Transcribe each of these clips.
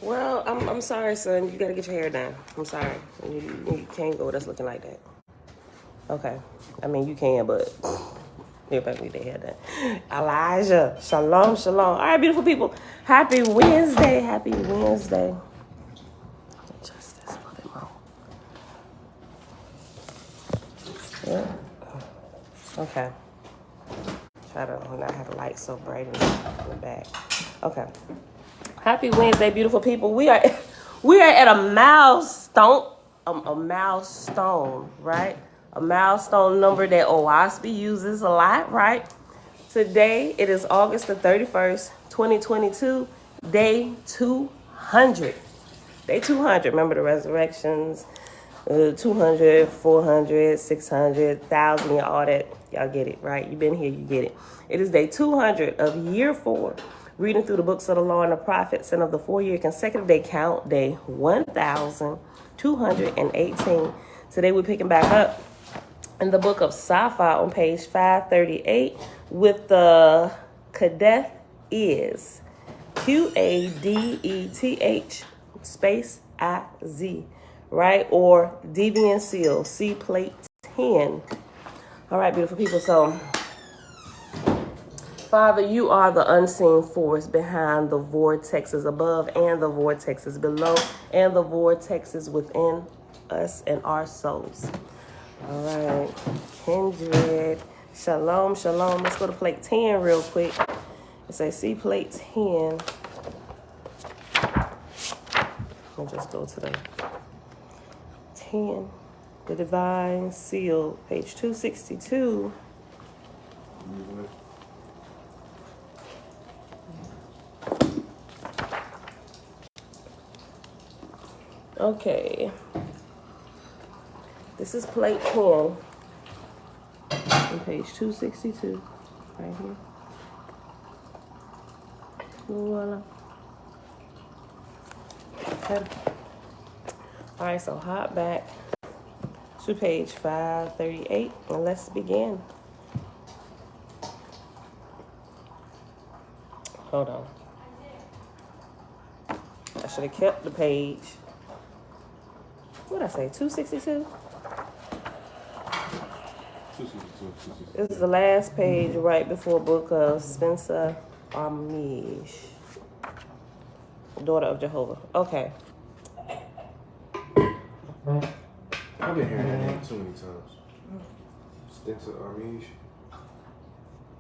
Well, I'm sorry, son. You gotta get your hair done. I'm sorry. You can't go with us looking like that. Okay. I mean, you can, but everybody need their hair done. Elijah. Shalom, shalom. All right, beautiful people. Happy Wednesday. Happy Wednesday. Adjust this a little bit more. Yeah. Okay. Try to not have the light so bright in the back. Okay. Happy Wednesday, beautiful people. We are at a milestone. A milestone, right? A milestone number that OAHSPE uses a lot, right? Today it is August the 31st, 2022, day 200. Day 200. Remember the resurrections, 200, 400, 600, 1,000, all that. Y'all get it, right? You've been here, you get it. It is day 200 of year 4. Reading through the books of the law and the prophets, and of the 4-year consecutive day count, day 1,218. Today we're picking back up in the book of Sapphire on page 538 with the Kadeth is Qadeth space IZ, right? Or Deviant Seal, C plate 10. All right, beautiful people. So, Father, you are the unseen force behind the vortexes above and the vortexes below and the vortexes within us and our souls. All right, kindred. Shalom, shalom. Let's go to plate 10 real quick. It says, see plate 10. I'll just go to the 10. The Divine Seal, page 262. Okay. This is plate 10 on page 262. Right here. Voila. Okay. All right, so hop back to page 538 and let's begin. Hold on. I should have kept the page. What did I say? 262? 262. This is the last page right before book of Spencer Amish, daughter of Jehovah. Okay. I've been hearing that name too many times. Spencer Amish.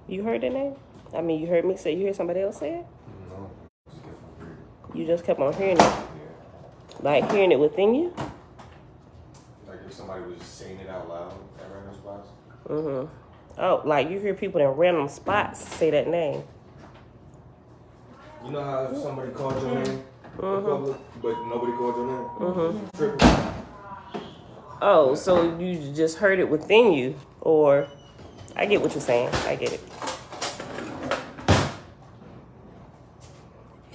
You heard that name? I mean, you heard me say. You hear somebody else say it? No, just kept on hearing it. You just kept on hearing it. Yeah. Like hearing it within you? Like if somebody was just saying it out loud at random spots. Mm-hmm. Oh, like you hear people in random spots say that name. You know how if somebody called your name in public, but nobody called your name? Triple. Oh, so you just heard it within you, or I get what you're saying. I get it.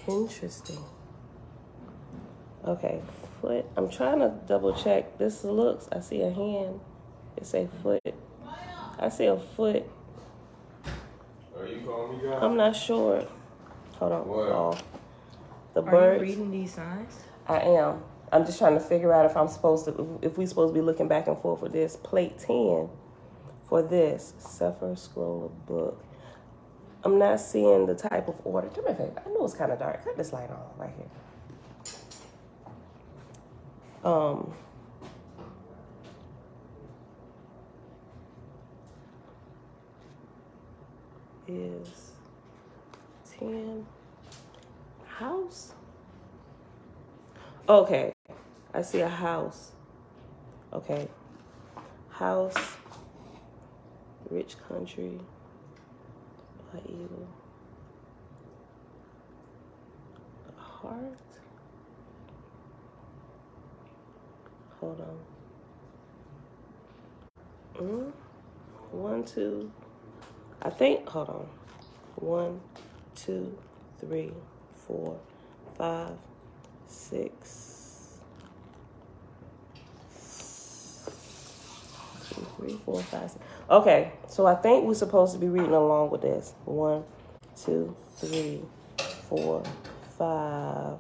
Interesting. Okay, foot. I'm trying to double check. This looks. I see a hand. It say foot. I see a foot. Are you calling me God? I'm not sure. Hold on. What? Oh, the Are birds. you reading these signs? I am. I'm just trying to figure out if we're supposed to be looking back and forth with this. Plate 10 for this Sefer Scroll of Book. I'm not seeing the type of order. Do me a favor. I know it's kind of dark. Cut this light on right here. Is 10 house? Okay. I see a house. Okay. House. Rich country. Black eagle. A heart. Hold on. 1, 2. I think, hold on. 1, 2, 3, 4, 5, 6, 2, 3, 4, 5, 6. Okay, so I think we're supposed to be reading along with this. 1, 2, 3, 4, 5,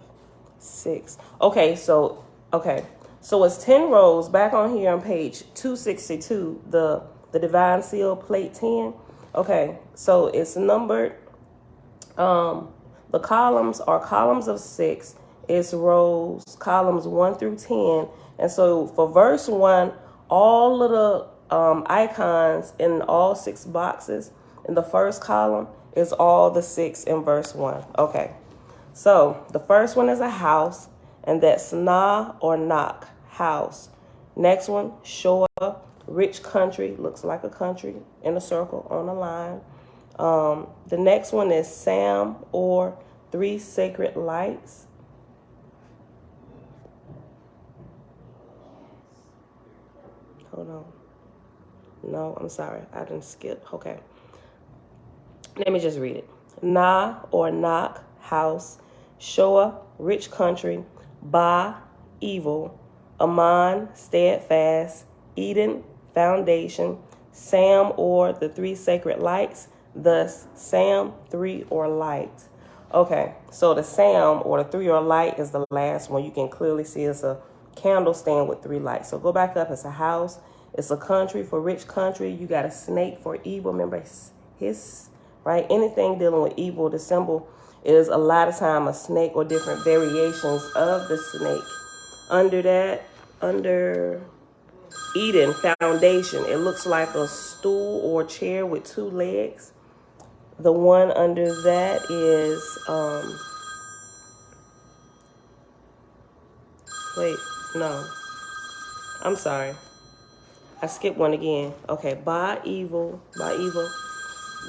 6. Okay, so it's 10 rows back on here on page 262, the Divine Seal, plate 10. Okay, so it's numbered. The columns are columns of 6. It's rows, columns 1 through 10. And so for verse 1, all of the icons in all 6 boxes in the first column is all the 6 in verse 1. Okay, so the first one is a house, and that's na or nak, house. Next one, Shoah, rich country, looks like a country in a circle on a line. The next one is Sam, or 3 sacred lights. Hold on. No, I'm sorry. I didn't skip. Okay. Let me just read it. Na or Nak, house. Shoah, rich country. Ba, evil. Aman, steadfast. Eden, foundation. Sam, or the 3 sacred lights. Thus, Sam, 3 or light. Okay, so the Sam, or the 3 or light, is the last one. You can clearly see it's a candle stand with 3 lights. So go back up. It's a house. It's a country for rich country. You got a snake for evil. Remember, his, right? Anything dealing with evil, the symbol is a lot of time a snake or different variations of the snake. Under that, under Eden, foundation, it looks like a stool or chair with 2 legs. The one under that is, wait, no, I'm sorry. I skipped one again. Okay, by evil.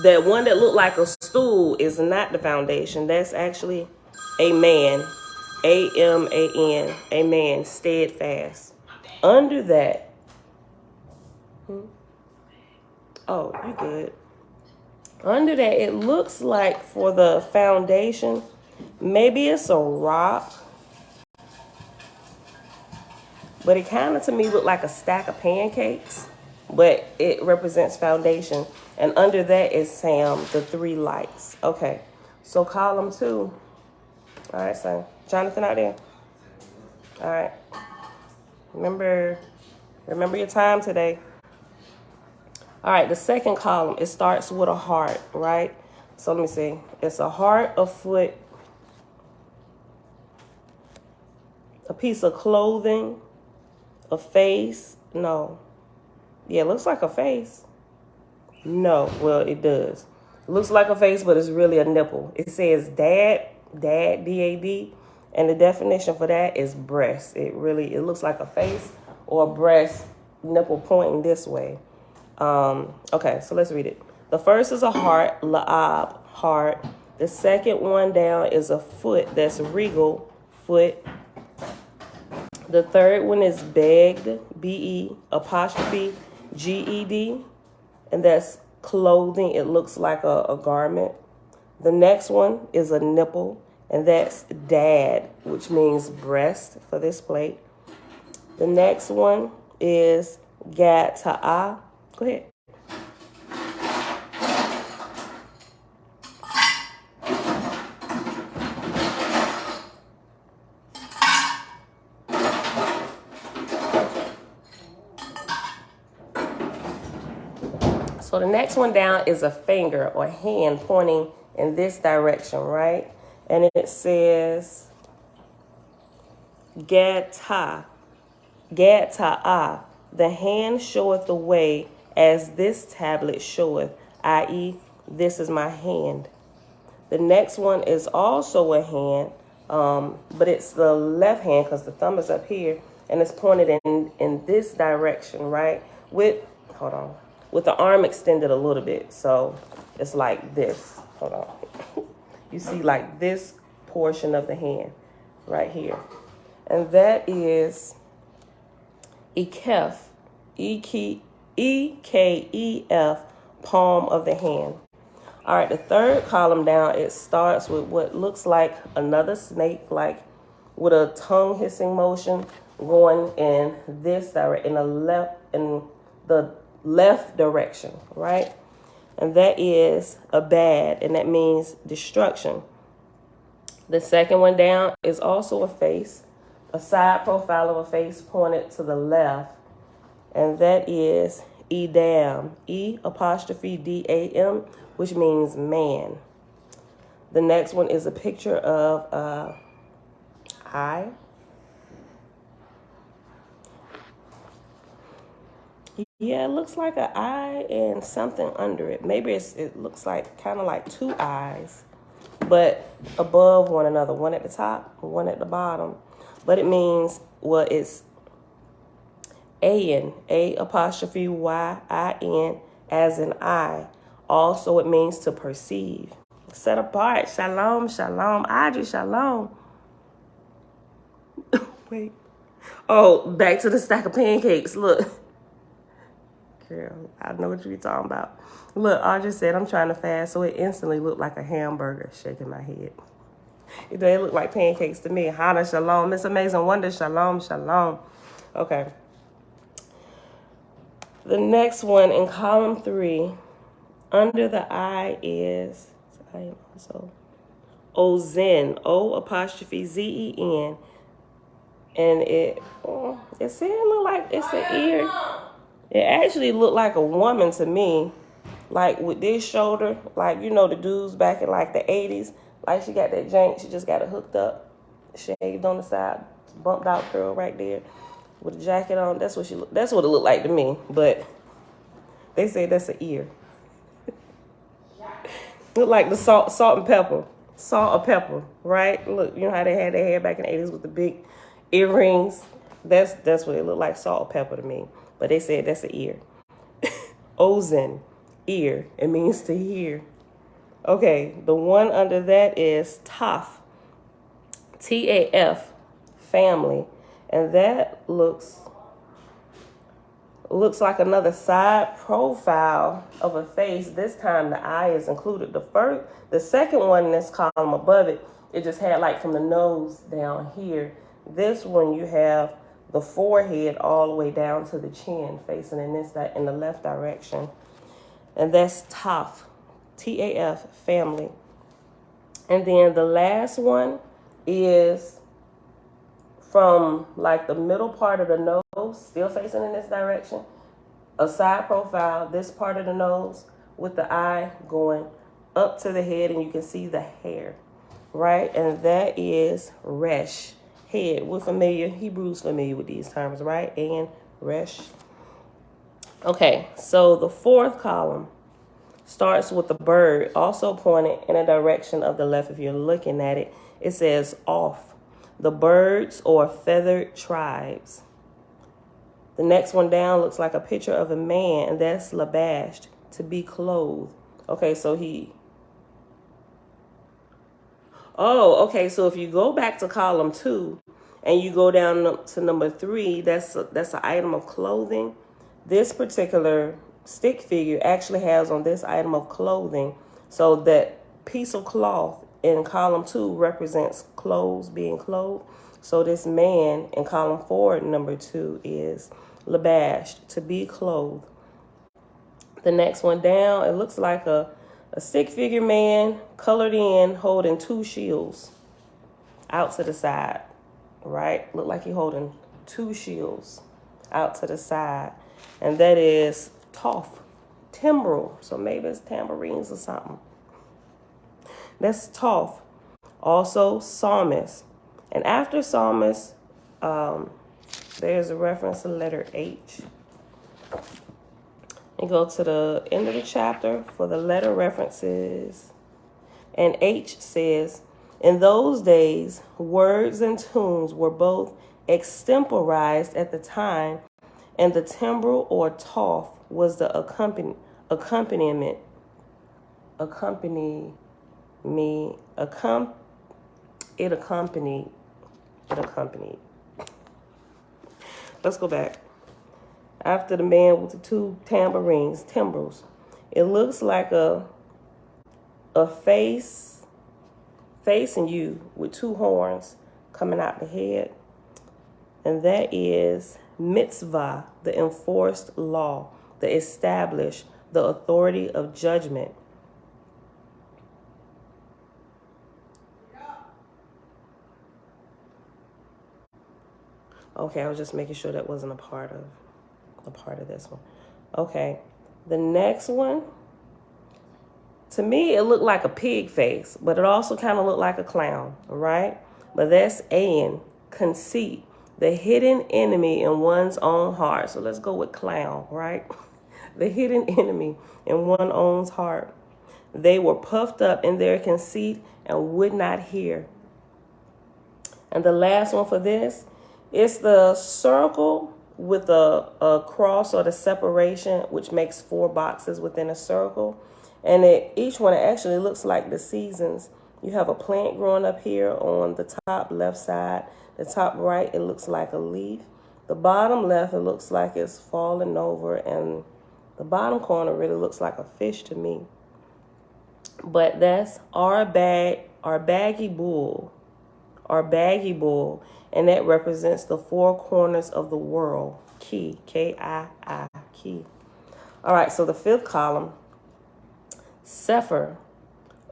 That one that looked like a stool is not the foundation. That's actually a man, A-M-A-N, a man, steadfast. Under that, oh, you good. Under that, it looks like for the foundation, maybe it's a rock, but it kind of to me looked like a stack of pancakes, but it represents foundation. And under that is Sam, the 3 lights. Okay, so column 2. All right, son. Jonathan out there? All right. Remember your time today. All right, the second column, it starts with a heart, right? So let me see. It's a heart, a foot, a piece of clothing, a face. No. Yeah, it looks like a face. No, well, it does. It looks like a face, but it's really a nipple. It says dad, D-A-D, and the definition for that is breast. It looks like a face or a breast, nipple pointing this way. Okay, so let's read it. The first is a heart, la'ab, heart. The second one down is a foot, that's regal, foot. The third one is begged, B-E, apostrophe, G-E-D, and that's clothing. It looks like a garment. The next one is a nipple, and that's dad, which means breast for this plate. The next one is gad ta'ah. Go ahead. So the next one down is a finger or hand pointing in this direction, right? And it says gad ta'ah. The hand showeth the way as this tablet showeth, i.e., this is my hand. The next one is also a hand, but it's the left hand because the thumb is up here, and it's pointed in this direction, right? With the arm extended a little bit, so it's like this. Hold on. You see like this portion of the hand right here. And that is Ekef, E-K-E-F, palm of the hand. All right, the third column down, it starts with what looks like another snake, like with a tongue hissing motion going in this direction, in the left direction, right? And that is a bad, and that means destruction. The second one down is also a face, a side profile of a face pointed to the left, and that is Edam, E''DAM, which means man. The next one is a picture of eye. Yeah, it looks like an eye and something under it. Maybe it looks like kind of like two eyes, but above one another, one at the top, one at the bottom. But it means, well, it's A-N, A''YIN, as in eye. Also, it means to perceive. Set apart. Shalom, shalom. Audrey, shalom. Wait. Oh, back to the stack of pancakes. Look. Girl, I know what you're talking about. Look, Audrey said, I'm trying to fast, so it instantly looked like a hamburger. Shaking my head. They look like pancakes to me. Hana, shalom. Miss Amazing Wonder, shalom, shalom. Okay. The next one in column 3, under the eye is, I am also, Ozen, O''Zen, and it said it look like it's an ear. It actually looked like a woman to me, like with this shoulder, like, you know, the dudes back in like the 80s, like she got that jank, she just got it hooked up, shaved on the side, bumped out curl right there, with a jacket on. That's what that's what it looked like to me, but they say that's an ear. Look like the salt and pepper, right? Look, you know how they had their hair back in the 80s with the big earrings? That's what it looked like, salt and pepper to me. But they said that's an ear. Ozen, ear. It means to hear. Okay, the one under that is Taf, T-A-F, family. And that looks like another side profile of a face. This time the eye is included. The second one in this column above it, it just had like from the nose down here. This one you have the forehead all the way down to the chin, facing in the left direction. And that's Taf, T-A-F, family. And then the last one is from like the middle part of the nose, still facing in this direction, a side profile, this part of the nose with the eye going up to the head, and you can see the hair, right? And that is Resh, head. We're familiar, Hebrew's familiar with these terms, right? And Resh. Okay, so the fourth column starts with the bird, also pointed in a direction of the left. If you're looking at it, it says off. The birds or feathered tribes. The next one down looks like a picture of a man, and that's labashed, to be clothed. Okay, so so if you go back to column 2 and you go down to number 3, that's an item of clothing. This particular stick figure actually has on this item of clothing, so that piece of cloth in column 2 represents clothes, being clothed. So this man in column 4, number 2, is labashed, to be clothed. The next one down, it looks like a stick figure man colored in, holding 2 shields out to the side, right? Look like he holding 2 shields out to the side. And that is Toph, timbrel. So maybe it's tambourines or something. That's Toph. Also psalmist. And after psalmist, there's a reference to letter H. And go to the end of the chapter for the letter references. And H says, in those days, words and tunes were both extemporized at the time, and the timbrel or Toph was the accompaniment. It accompanied. Let's go back. After the man with the 2 tambourines, timbrels, it looks like a face facing you with 2 horns coming out the head. And that is mitzvah, the enforced law, the established, the authority of judgment. Okay, I was just making sure that wasn't a part of this one. Okay, the next one, to me, it looked like a pig face, but it also kind of looked like a clown, right? But that's An, conceit, the hidden enemy in one's own heart. So let's go with clown, right? The hidden enemy in one's own heart. They were puffed up in their conceit and would not hear. And the last one for this is the circle with a cross or the separation, which makes 4 boxes within a circle. And each one actually looks like the seasons. You have a plant growing up here on the top left side. The top right, it looks like a leaf. The bottom left, it looks like it's falling over. And the bottom corner really looks like a fish to me. But that's our baggy bull. Our baggy bull. And that represents the 4 corners of the world. Key. K-I-I. Key. All right, so the 5th column. Sefer,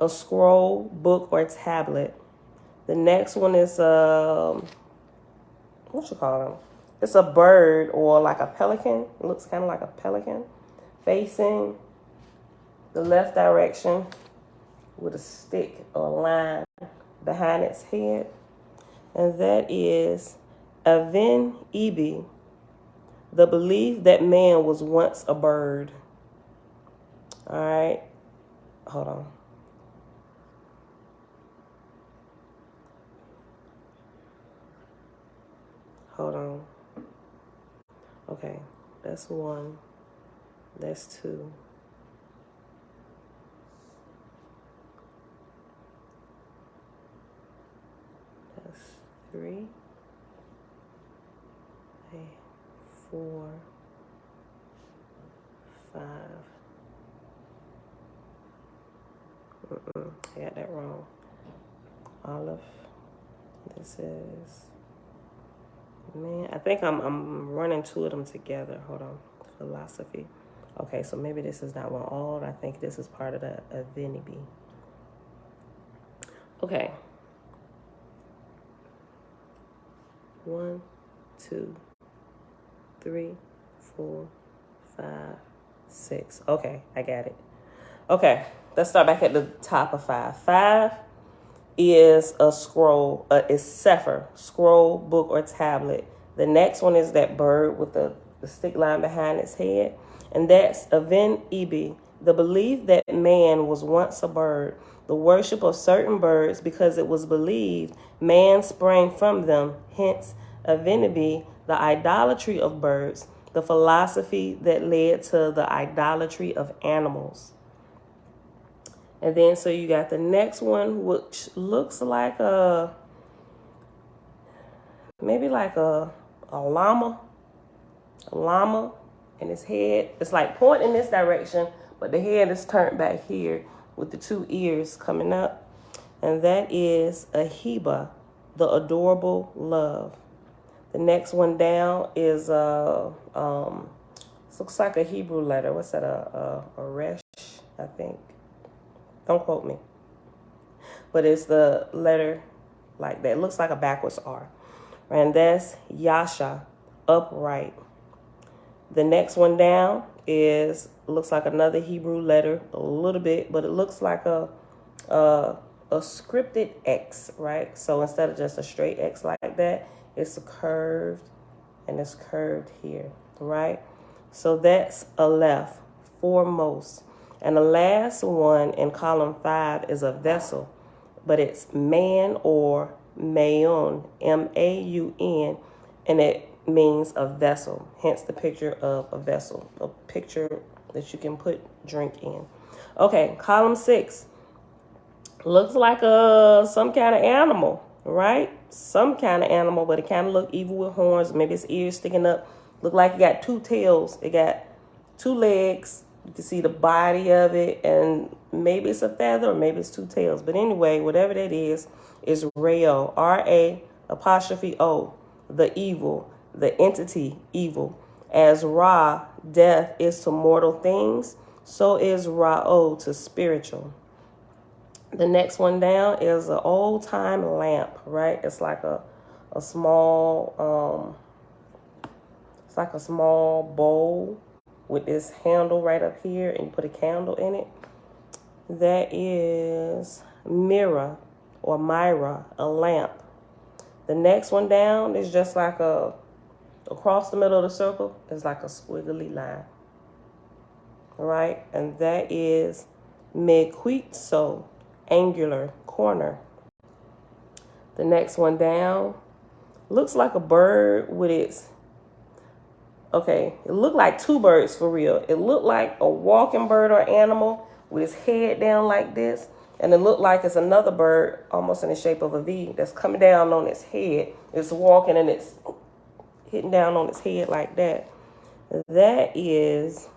a scroll, book, or tablet. The next one is what you call them? It's a bird or like a pelican. It looks kind of like a pelican, facing the left direction with a stick or a line behind its head, and that is Aven Ebi, the belief that man was once a bird. All right. Hold on. Hold on. Okay, that's 1. That's 2. That's 3. 4, 5. I got that wrong. Olive. This is, man, I think I'm running 2 of them together. Hold on. Philosophy. Okay, so maybe this is not one all. I think this is part of the Avenibi. Okay. 1, 2, 3, 4, 5, 6. Okay, I got it. Okay, let's start back at the top of 5. 5 is a scroll, is Sefer, scroll, book, or tablet. The next one is that bird with the stick line behind its head. And that's Aven Ebi, the belief that man was once a bird, the worship of certain birds because it was believed man sprang from them, hence Aven Ebi, the idolatry of birds, the philosophy that led to the idolatry of animals. And then so you got the next one, which looks like maybe like a llama and his head. It's like pointing in this direction, but the head is turned back here with the 2 ears coming up. And that is a Heba, the adorable love. The next one down is looks like a Hebrew letter. What's that? A resh, I think. Don't quote me. But it's the letter like that. It looks like a backwards R. And that's Yasha, upright. The next one down looks like another Hebrew letter a little bit, but it looks like a scripted X, right? So instead of just a straight X like that, it's curved, and it's curved here, right? So that's Aleph, foremost. And the last one in column 5 is a vessel, but it's man or Maun, M-A-U-N, and it means a vessel, hence the picture of a vessel, a picture that you can put drink in. Okay, column 6 looks like some kind of animal, right? Some kind of animal, but it kind of look evil with horns. Maybe its ears sticking up. Look like it got 2 tails. It got 2 legs. You can see the body of it, and maybe it's a feather or maybe it's 2 tails. But anyway, whatever that is Rao, R-A''O, the evil, the entity evil. As Ra, death, is to mortal things, so is Ra'o to spiritual. The next one down is an old-time lamp, right? It's like a small, It's like a small bowl with this handle right up here, and you put a candle in it. That is Mira or Myra, a lamp. The next one down is just like across the middle of the circle is like a squiggly line. All right, and that is Mequitso, angular corner. The next one down looks like a bird with its, okay, it looked like two birds for real. It looked like a walking bird or animal with its head down like this. And it looked like it's another bird almost in the shape of a V that's coming down on its head. It's walking and it's hitting down on its head like that. That is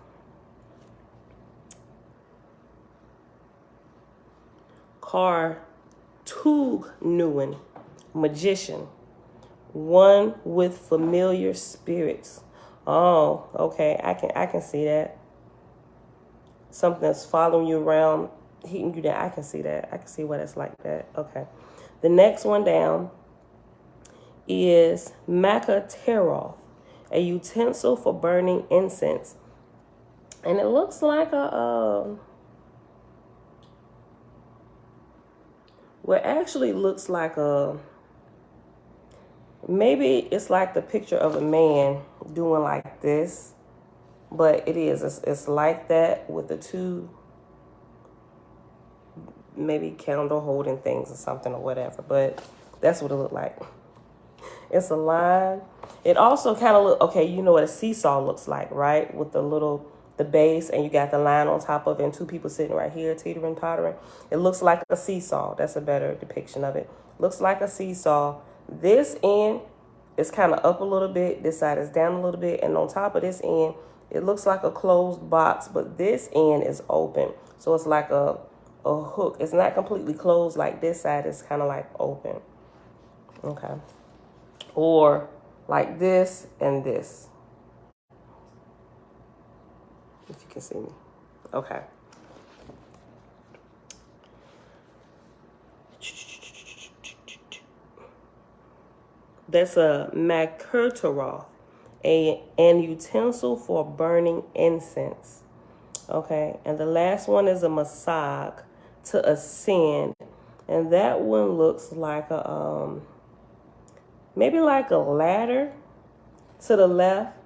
Cosmogony, magician, one with familiar spirits. Oh, okay, I can see that. Something that's following you around, hitting you down. I can see that. I can see what it's like that. Okay. The next one down is Macateroth, a utensil for burning incense. And it looks like well, it actually looks like maybe it's like the picture of a man doing like this, but it's like that with the two maybe candle holding things or something or whatever, but that's what it looked like. It's a line. It also kind of look, okay, you know what a seesaw looks like, right? With the base, and you got the line on top of it, and two people sitting right here, teetering, tottering. It looks like a seesaw. That's a better depiction of it. Looks like a seesaw. This end is kind of up a little bit. This side is down a little bit. And on top of this end, it looks like a closed box, but this end is open. So it's like a hook. It's not completely closed like this side. It's kind of like open. Okay. Or like this and this. If you can see me. Okay. That's a Macateroth, an utensil for burning incense. Okay, and the last one is a masag, to ascend, and that one looks like a maybe like a ladder to the left,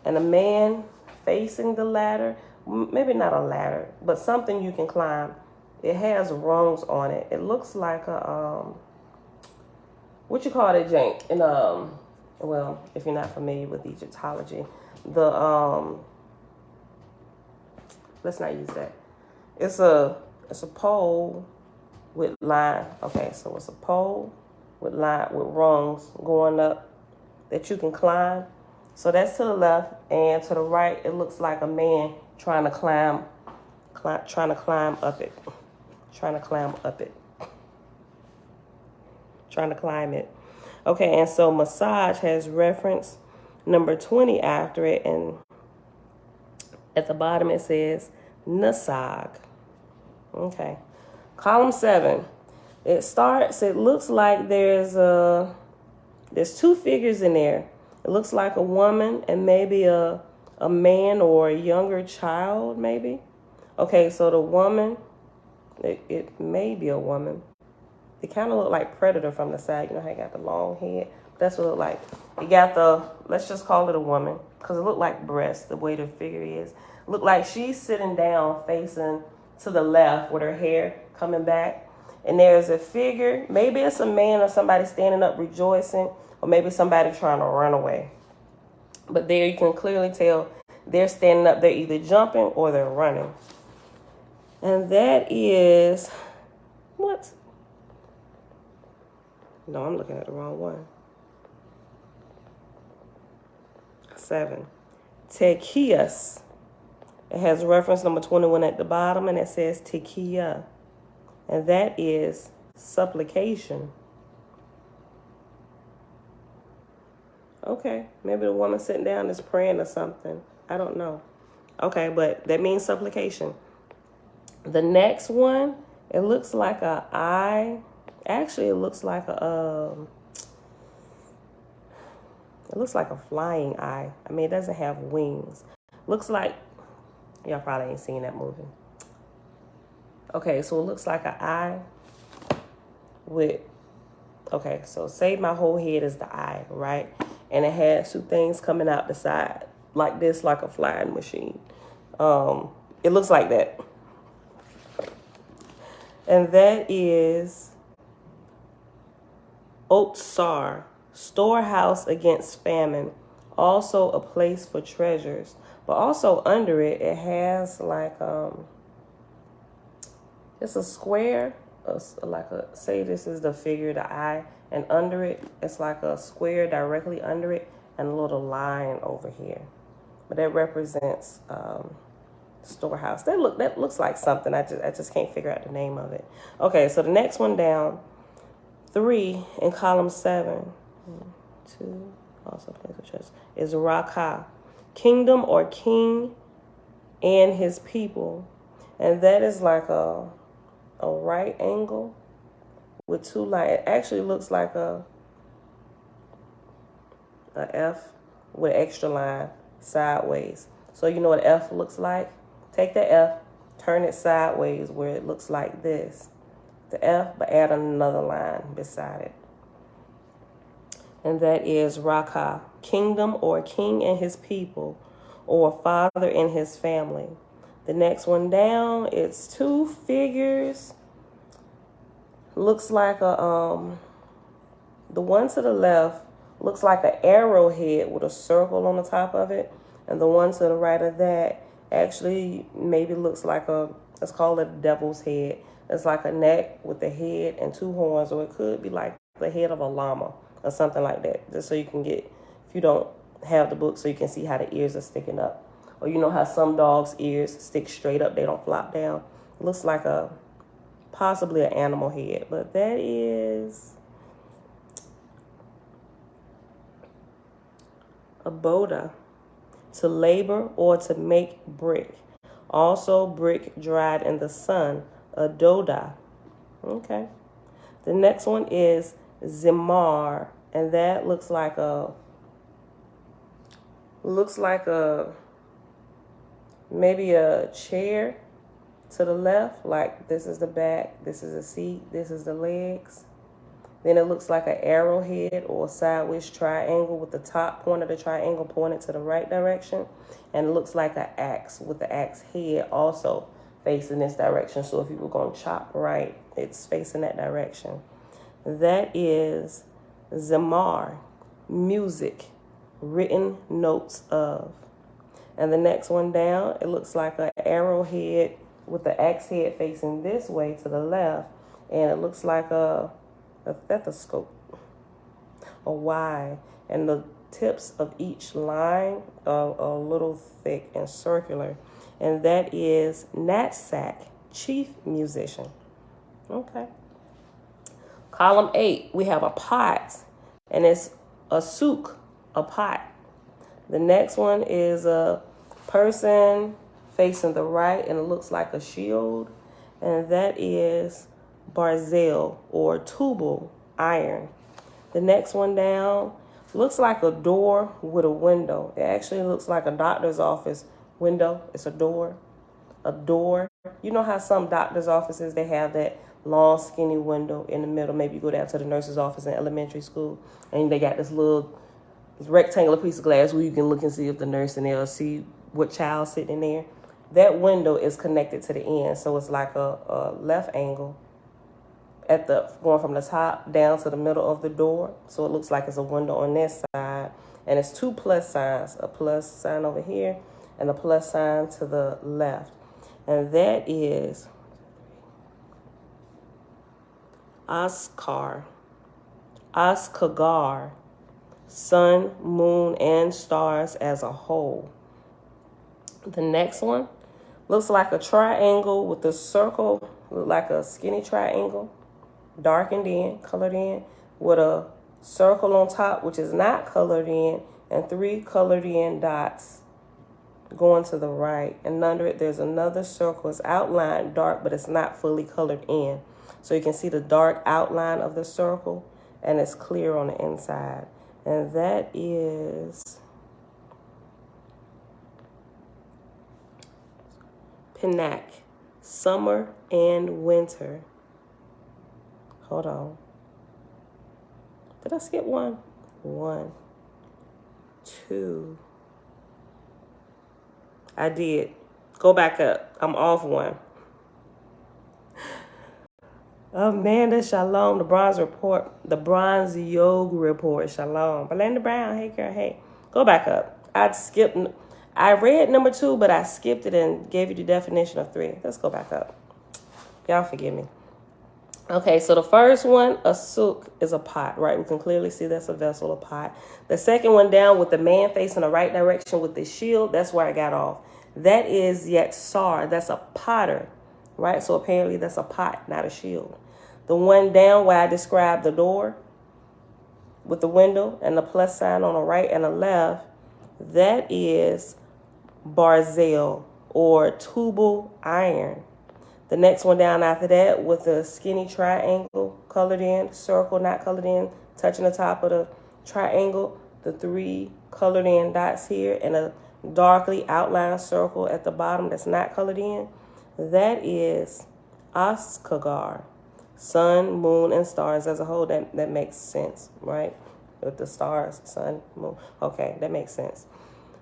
and a man facing the ladder. Maybe not a ladder, but something you can climb. It has rungs on it. It looks like a what you call it, Jank? And well, if you're not familiar with Egyptology, let's not use that. It's a pole with line. Okay, so it's a pole with rungs going up that you can climb. So that's to the left, and to the right, it looks like a man trying to climb up it. Trying to climb it. Okay, and so massage has reference number 20 after it, and at the bottom it says nasag. Okay. Column 7. It looks like there's two figures in there. It looks like a woman and maybe a man or a younger child, maybe. Okay, so the woman, it may be a woman. It kind of looked like Predator from the side. You know how he got the long head? That's what it looked like. It got let's just call it a woman, because it looked like breast, the way the figure is. It looked like she's sitting down facing to the left with her hair coming back. And there's a figure, maybe it's a man or somebody standing up rejoicing, or maybe somebody trying to run away. But there you can clearly tell they're standing up. They're either jumping or they're running. And that is, what? No, I'm looking at the wrong one. 7. Tekias. It has reference number 21 at the bottom, and it says tekiah. And that is supplication. Okay, maybe the woman sitting down is praying or something. I don't know. Okay, but that means supplication. The next one, it looks like a eye. Actually, it looks like It looks like a flying eye. I mean, it doesn't have wings. Looks like, y'all probably ain't seen that movie. Okay, so it looks like an eye with, okay, so say my whole head is the eye, right? And it has two things coming out the side, like this, like a flying machine. It looks like that. And that is Otsar, storehouse against famine, also a place for treasures. But also under it, it has like, it's a square, say this is the figure, the eye, and under it, it's like a square directly under it and a little line over here. But that represents storehouse. That looks like something. I just can't figure out the name of it. Okay, so the next one down, 3 in column 7, 1, 2, also place of treasure, is Raka, kingdom or king and his people. And that is like a right angle with two lines. It actually looks like a F with an extra line sideways. So you know what F looks like? Take the F, turn it sideways where it looks like this. The F, but add another line beside it. And that is Raka, kingdom or king and his people, or father and his family. The next one down, it's two figures. Looks like the one to the left looks like an arrowhead with a circle on the top of it. And the one to the right of that actually maybe looks like let's call it a devil's head. It's like a neck with a head and two horns, or it could be like the head of a llama or something like that. Just so you can get, if you don't have the book, so you can see how the ears are sticking up. Or you know how some dogs' ears stick straight up, they don't flop down. It looks like possibly an animal head, but that is a boda, to labor or to make brick. Also brick dried in the sun, a doda. Okay. The next one is Zimar, and that looks like maybe a chair to the left, like this is the back, this is the seat, this is the legs. Then it looks like an arrowhead or a sideways triangle with the top point of the triangle pointed to the right direction. And it looks like an axe with the axe head also facing this direction. So if you were going to chop right, it's facing that direction. That is Zamar, music, written notes of. And the next one down, it looks like an arrowhead with the axe head facing this way to the left. And it looks like a stethoscope, a Y, and the tips of each line are a little thick and circular, and that is knapsack, chief musician. Okay. Column 8, we have a pot, and it's a souk, a pot. The next one is a person facing the right, and it looks like a shield, and that is barzel or tubal, iron. The next one down looks like a door with a window. It actually looks like a doctor's office window. It's a door. A door. You know how some doctor's offices, they have that long skinny window in the middle. Maybe you go down to the nurse's office in elementary school and they got this rectangular piece of glass where you can look and see if the nurse in there will see what child's sitting in there. That window is connected to the end, so it's like a left angle going from the top down to the middle of the door. So it looks like it's a window on this side. And it's two plus signs, a plus sign over here and a plus sign to the left. And that is Askagar, sun, moon, and stars as a whole. The next one looks like a triangle with a circle, look like a skinny triangle, darkened in, colored in, with a circle on top, which is not colored in, and 3 colored in dots going to the right. And under it, there's another circle. It's outlined dark, but it's not fully colored in. So you can see the dark outline of the circle, and it's clear on the inside. And that is Panac, summer and winter. Hold on. Did I skip one? 1, 2. I did. Go back up. I'm off one. Amanda Shalom, the Bronze Report, the Bronze Yoga Report. Shalom. Belinda Brown, hey girl, hey. Go back up. I read number 2, but I skipped it and gave you the definition of 3. Let's go back up. Y'all forgive me. Okay, so the first one, a souk, is a pot, right? We can clearly see that's a vessel, a pot. The second one down with the man facing the right direction with the shield, that's where I got off. That is Yatsar, that's a potter, right? So apparently that's a pot, not a shield. The one down where I described the door with the window and the plus sign on the right and the left, that is Barzel or tubal iron. The next one down after that with a skinny triangle colored in, circle not colored in, touching the top of the triangle, the 3 colored in dots here, and a darkly outlined circle at the bottom that's not colored in. That is Askagar, sun, moon, and stars as a whole. That makes sense, right? With the stars, sun, moon. Okay, that makes sense.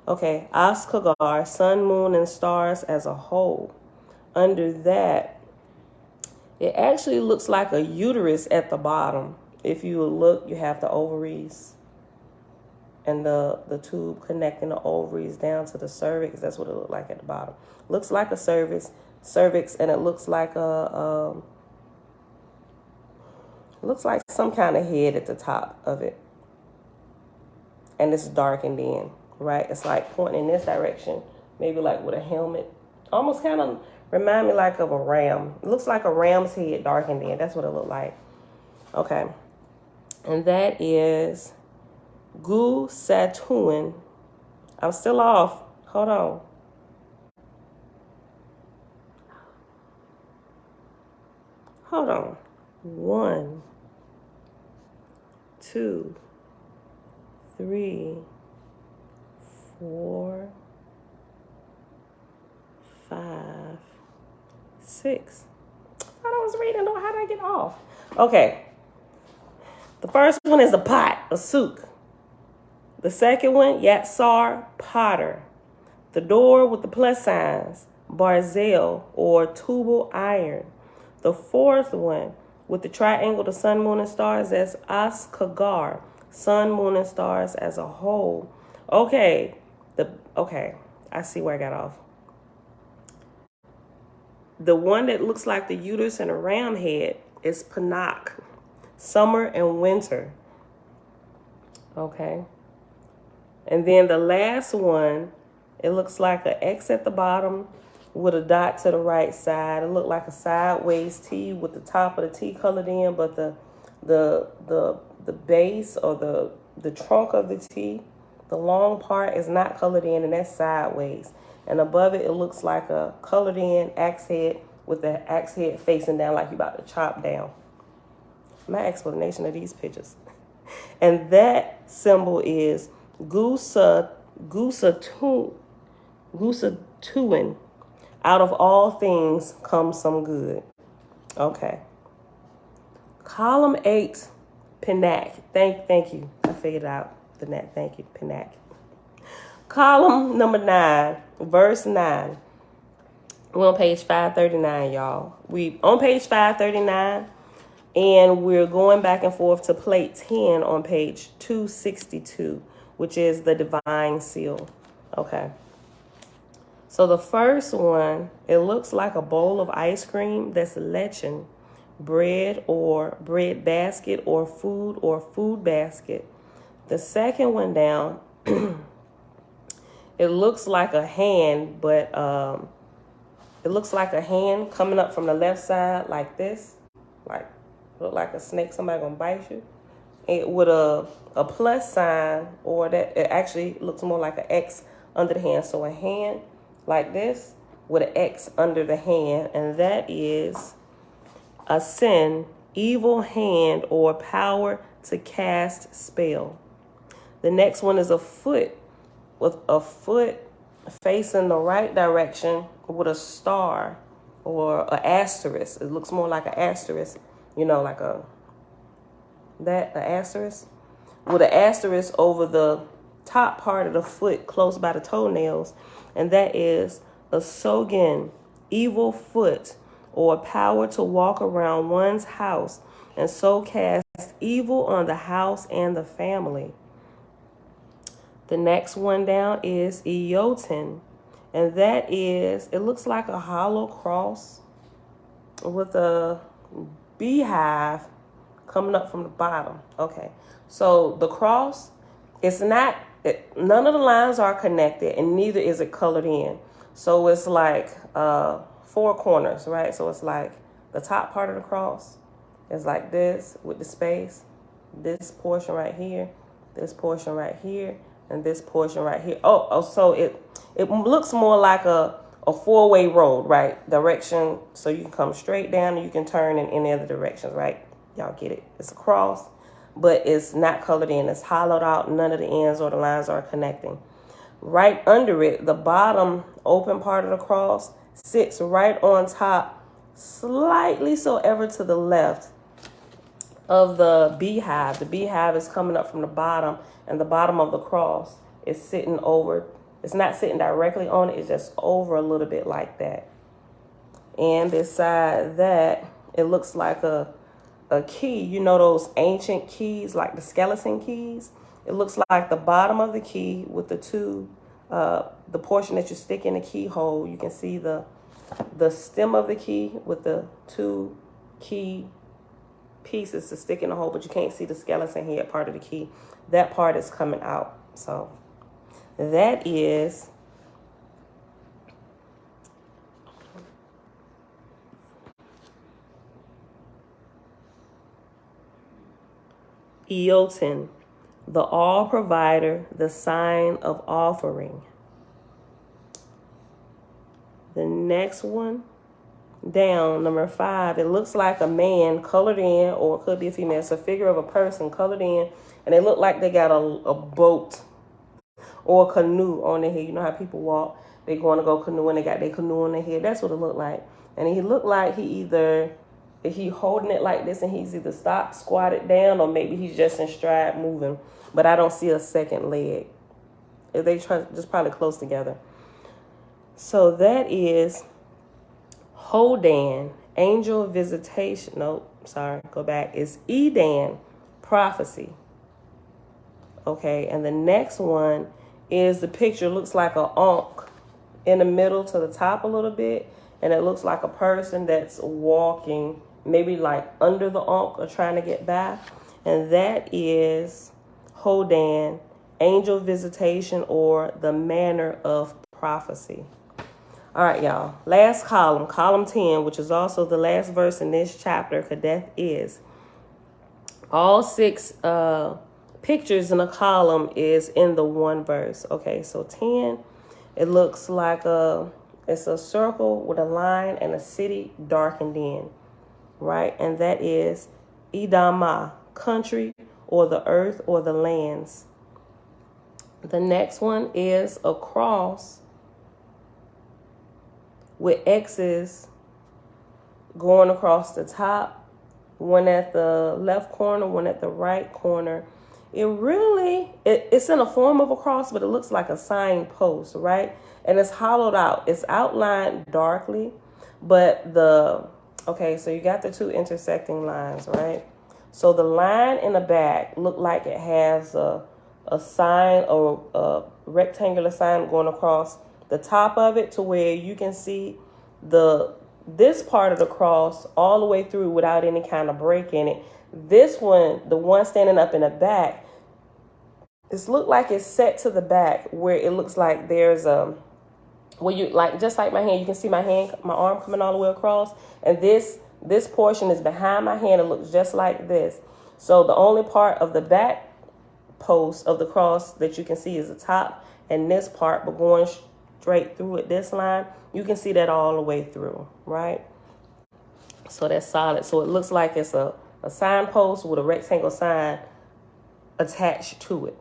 Okay, Askagar, sun, moon, and stars as a whole. Under that, it actually looks like a uterus at the bottom. If you look, you have the ovaries and the tube connecting the ovaries down to the cervix. That's what it looks like at the bottom. Looks like a cervix, and it looks like some kind of head at the top of it. And it's darkened in, right? It's like pointing in this direction, maybe like with a helmet. Almost kind of remind me like of a ram. It looks like a ram's head darkened in. That's what it looked like. Okay. And that is Gu Satuin. I'm still off. Hold on. Hold on. 1, 2, 3, 4, 5, 6. I was reading. How did I get off? Okay. The first one is a pot, a souk. The second one, Yatsar, potter. The door with the plus signs, Barzel or tubal iron. The fourth one with the triangle, the sun, moon, and stars, that's Askagar, sun, moon, and stars as a whole. Okay. I see where I got off. The one that looks like the uterus and a ram head is Panak, summer and winter. Okay. And then the last one, it looks like an X at the bottom with a dot to the right side. It looked like a sideways T with the top of the T colored in, but the base or the trunk of the T, the long part is not colored in, and that's sideways. And above it, it looks like a colored in axe head with the axe head facing down like you're about to chop down. My explanation of these pictures. And that symbol is Gusatuin. Out of all things comes some good. Okay. Column 8, Panac. Thank you. I figured out the net. Thank you, Panac. Column number 9, verse 9. We're on page 539, y'all. We on page 539, and we're going back and forth to plate 10 on page 262, which is the divine seal. Okay. So the first one, it looks like a bowl of ice cream that's lechin, bread or bread basket or food basket. The second one down, it looks like a hand, but it looks like a hand coming up from the left side like this, like look like a snake, somebody gonna bite you. It with a plus sign, or that it actually looks more like an X under the hand. So a hand like this with an X under the hand, and that is a sin, evil hand, or power to cast spell. The next one is a foot, with a foot facing the right direction with a star or an asterisk. It looks more like an asterisk, you know, like an asterisk, with an asterisk over the top part of the foot close by the toenails, and that is a Sogen, evil foot, or power to walk around one's house and so cast evil on the house and the family. The next one down is Eoten, and that is, it looks like a hollow cross with a beehive coming up from the bottom. Okay, so the cross, it's not, none of the lines are connected and neither is it colored in. So it's like 4 corners, right? So it's like the top part of the cross is like this with the space, this portion right here, this portion right here, and this portion right here. So it looks more like a 4-way road, right? Direction, so you can come straight down and you can turn in any other directions, right? Y'all get it? It's a cross, but it's not colored in. It's hollowed out. None of the ends or the lines are connecting. Right under it, the bottom open part of the cross sits right on top, slightly so ever to the left of the beehive. The beehive is coming up from the bottom, and the bottom of the cross is sitting over. It's not sitting directly on it. It's just over a little bit like that. And beside that, it looks like a key. You know those ancient keys, like the skeleton keys? It looks like the bottom of the key with the two, the portion that you stick in the keyhole. You can see the stem of the key with the 2 key pieces to stick in the hole, but you can't see the skeleton head part of the key. That part is coming out. So that is Eoten, the all provider, the sign of offering. The next one down, number 5, it looks like a man colored in, or it could be a female. It's a figure of a person colored in, and they look like they got a boat or a canoe on their head. You know how people walk, they going to go canoeing, they got their canoe on their head. That's what it looked like. And he looked like he holding it like this, and he's either stopped, squatted down, or maybe he's just in stride moving. But I don't see a second leg. They just probably close together. So that is Hodan, angel visitation. Nope, sorry, go back. It's Edan, prophecy. Okay, and the next one is the picture. Looks like a ankh in the middle to the top a little bit, and it looks like a person that's walking, maybe like under the ankh or trying to get by. And that is Hodan, angel visitation, or the manner of prophecy. All right, y'all. Last column, column 10, which is also the last verse in this chapter, Kadesh is. All 6 pictures in a column is in the one verse. Okay, so 10, it looks like it's a circle with a line and a city darkened in, right? And that is Idama, country, or the earth, or the lands. The next one is a cross with X's going across the top, one at the left corner, one at the right corner. It's in a form of a cross, but it looks like a signpost, right? And it's hollowed out. It's outlined darkly, but okay, so you got the 2 intersecting lines, right? So the line in the back look like it has a sign, or a rectangular sign going across the top of it, to where you can see this part of the cross all the way through without any kind of break in it. This one, the one standing up in the back, it's look like it's set to the back, where it looks like there's where you, like, just like my hand, you can see my arm coming all the way across, and this portion is behind my hand. It looks just like this. So the only part of the back post of the cross that you can see is the top and this part, but going straight through it, this line, you can see that all the way through, right? So that's solid. So it looks like it's a signpost with a rectangle sign attached to it.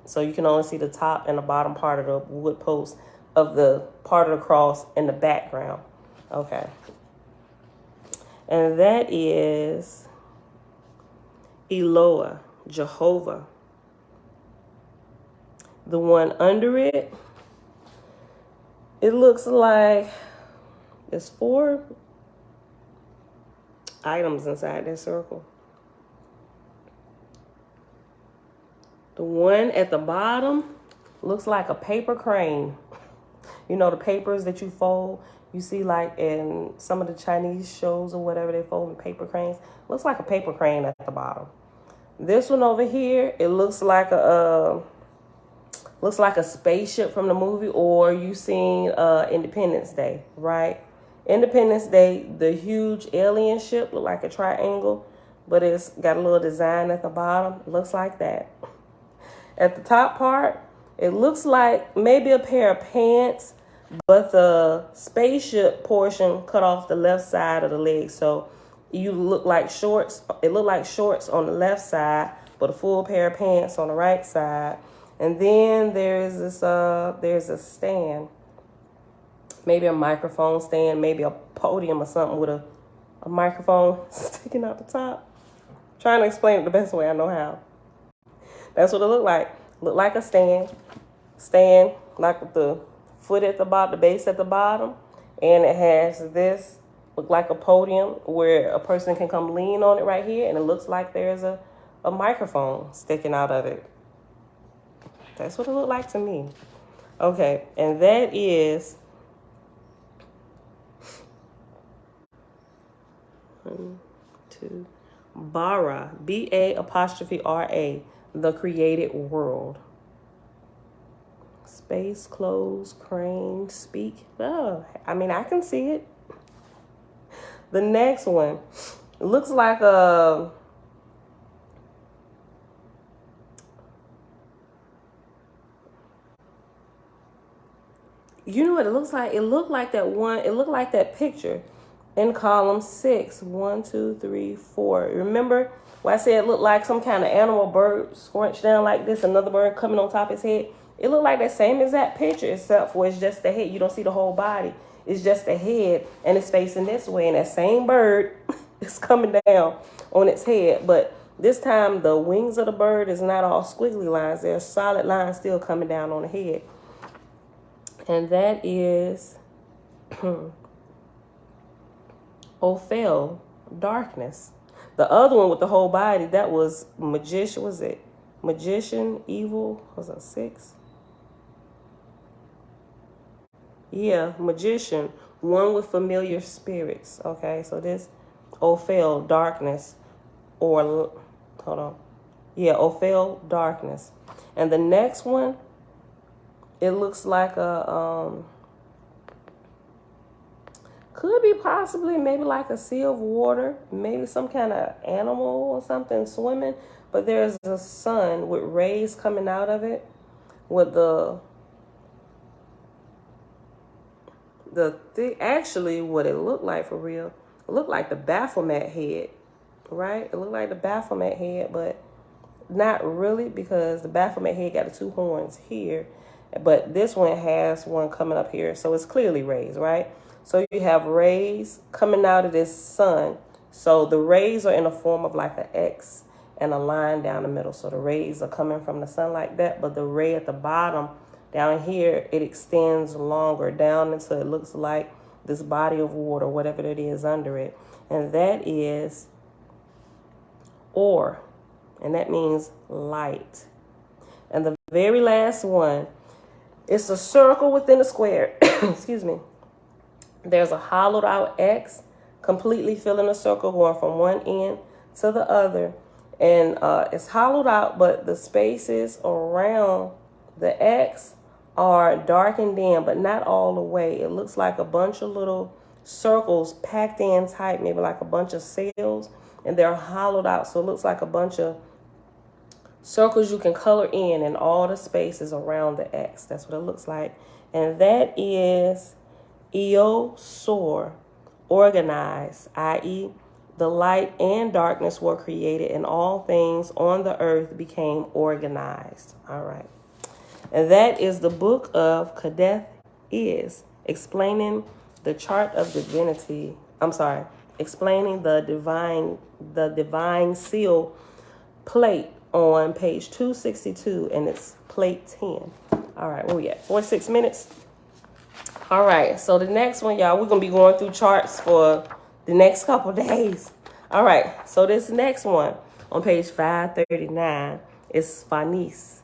So you can only see the top and the bottom part of the wood post of the part of the cross in the background. Okay. And that is Eloah, Jehovah. The one under it, it looks like there's 4 items inside that circle. The one at the bottom looks like a paper crane. You know, the papers that you fold, you see like in some of the Chinese shows or whatever, they fold in paper cranes. Looks like a paper crane at the bottom. This one over here, it looks like a spaceship from the movie, or you seen Independence Day, right? Independence Day, the huge alien ship look like a triangle, but it's got a little design at the bottom. It looks like that. At the top part, it looks like maybe a pair of pants, but the spaceship portion cut off the left side of the leg. So you look like shorts. It looked like shorts on the left side, but a full pair of pants on the right side. And then there's a stand, maybe a microphone stand, maybe a podium or something with a microphone sticking out the top. I'm trying to explain it the best way I know how. That's what it looked like. Looked like a stand, like with the foot at the bottom, the base at the bottom, and it has this, look like a podium where a person can come lean on it right here, and it looks like there's a microphone sticking out of it. That's what it looked like to me. Okay, and that is Bara, BA''RA, the created world. Space, clothes, crane, speak. Oh, I mean, I can see it. The next one looks like a you know what it looks like? It looked like that one. It looked like that picture in column 6. 1, 2, 3, 4. Remember when I said it looked like some kind of animal, bird scrunched down like this, another bird coming on top of his head? It looked like that same exact picture, except for it's just the head. You don't see the whole body. It's just the head, and it's facing this way, and that same bird is coming down on its head. But this time, the wings of the bird is not all squiggly lines. There's solid lines still coming down on the head. And that is Ophel, darkness. The other one with the whole body, that was magician. Was it magician, evil? Was it 6? Yeah, magician. One with familiar spirits. Okay, so this Ophel, darkness, or hold on. Yeah, Ophel, darkness. And the next one, it looks like a could be possibly maybe like a sea of water, maybe some kind of animal or something swimming, but there's a sun with rays coming out of it, with actually what it looked like for real, it looked like the Baphomet head, right? It looked like the Baphomet head, but not really, because the Baphomet head got the 2 horns here, but this one has one coming up here, so it's clearly rays, right? So you have rays coming out of this sun. So the rays are in the form of like an X and a line down the middle. So the rays are coming from the sun like that, but the ray at the bottom down here, it extends longer down until it looks like this body of water, whatever it is under it. And that is Or, and that means light. And the very last one, it's a circle within a square. Excuse me. There's a hollowed out X completely filling the circle, going from one end to the other. And it's hollowed out, but the spaces around the X are darkened in, but not all the way. It looks like a bunch of little circles packed in tight, maybe like a bunch of cells, and they're hollowed out. So it looks like a bunch of circles you can color in all the spaces around the X. That's what it looks like. And that is Eo Sor, organized, i.e. the light and darkness were created, and all things on the earth became organized. All right. And that is the book of Kadeth is, explaining the chart of divinity. Explaining the divine seal plate on page 262, and it's plate 10. All right, where we at? 46 minutes. All right, so the next one, y'all, we're going to be going through charts for the next couple days. All right, so this next one on page 539 is Phanis,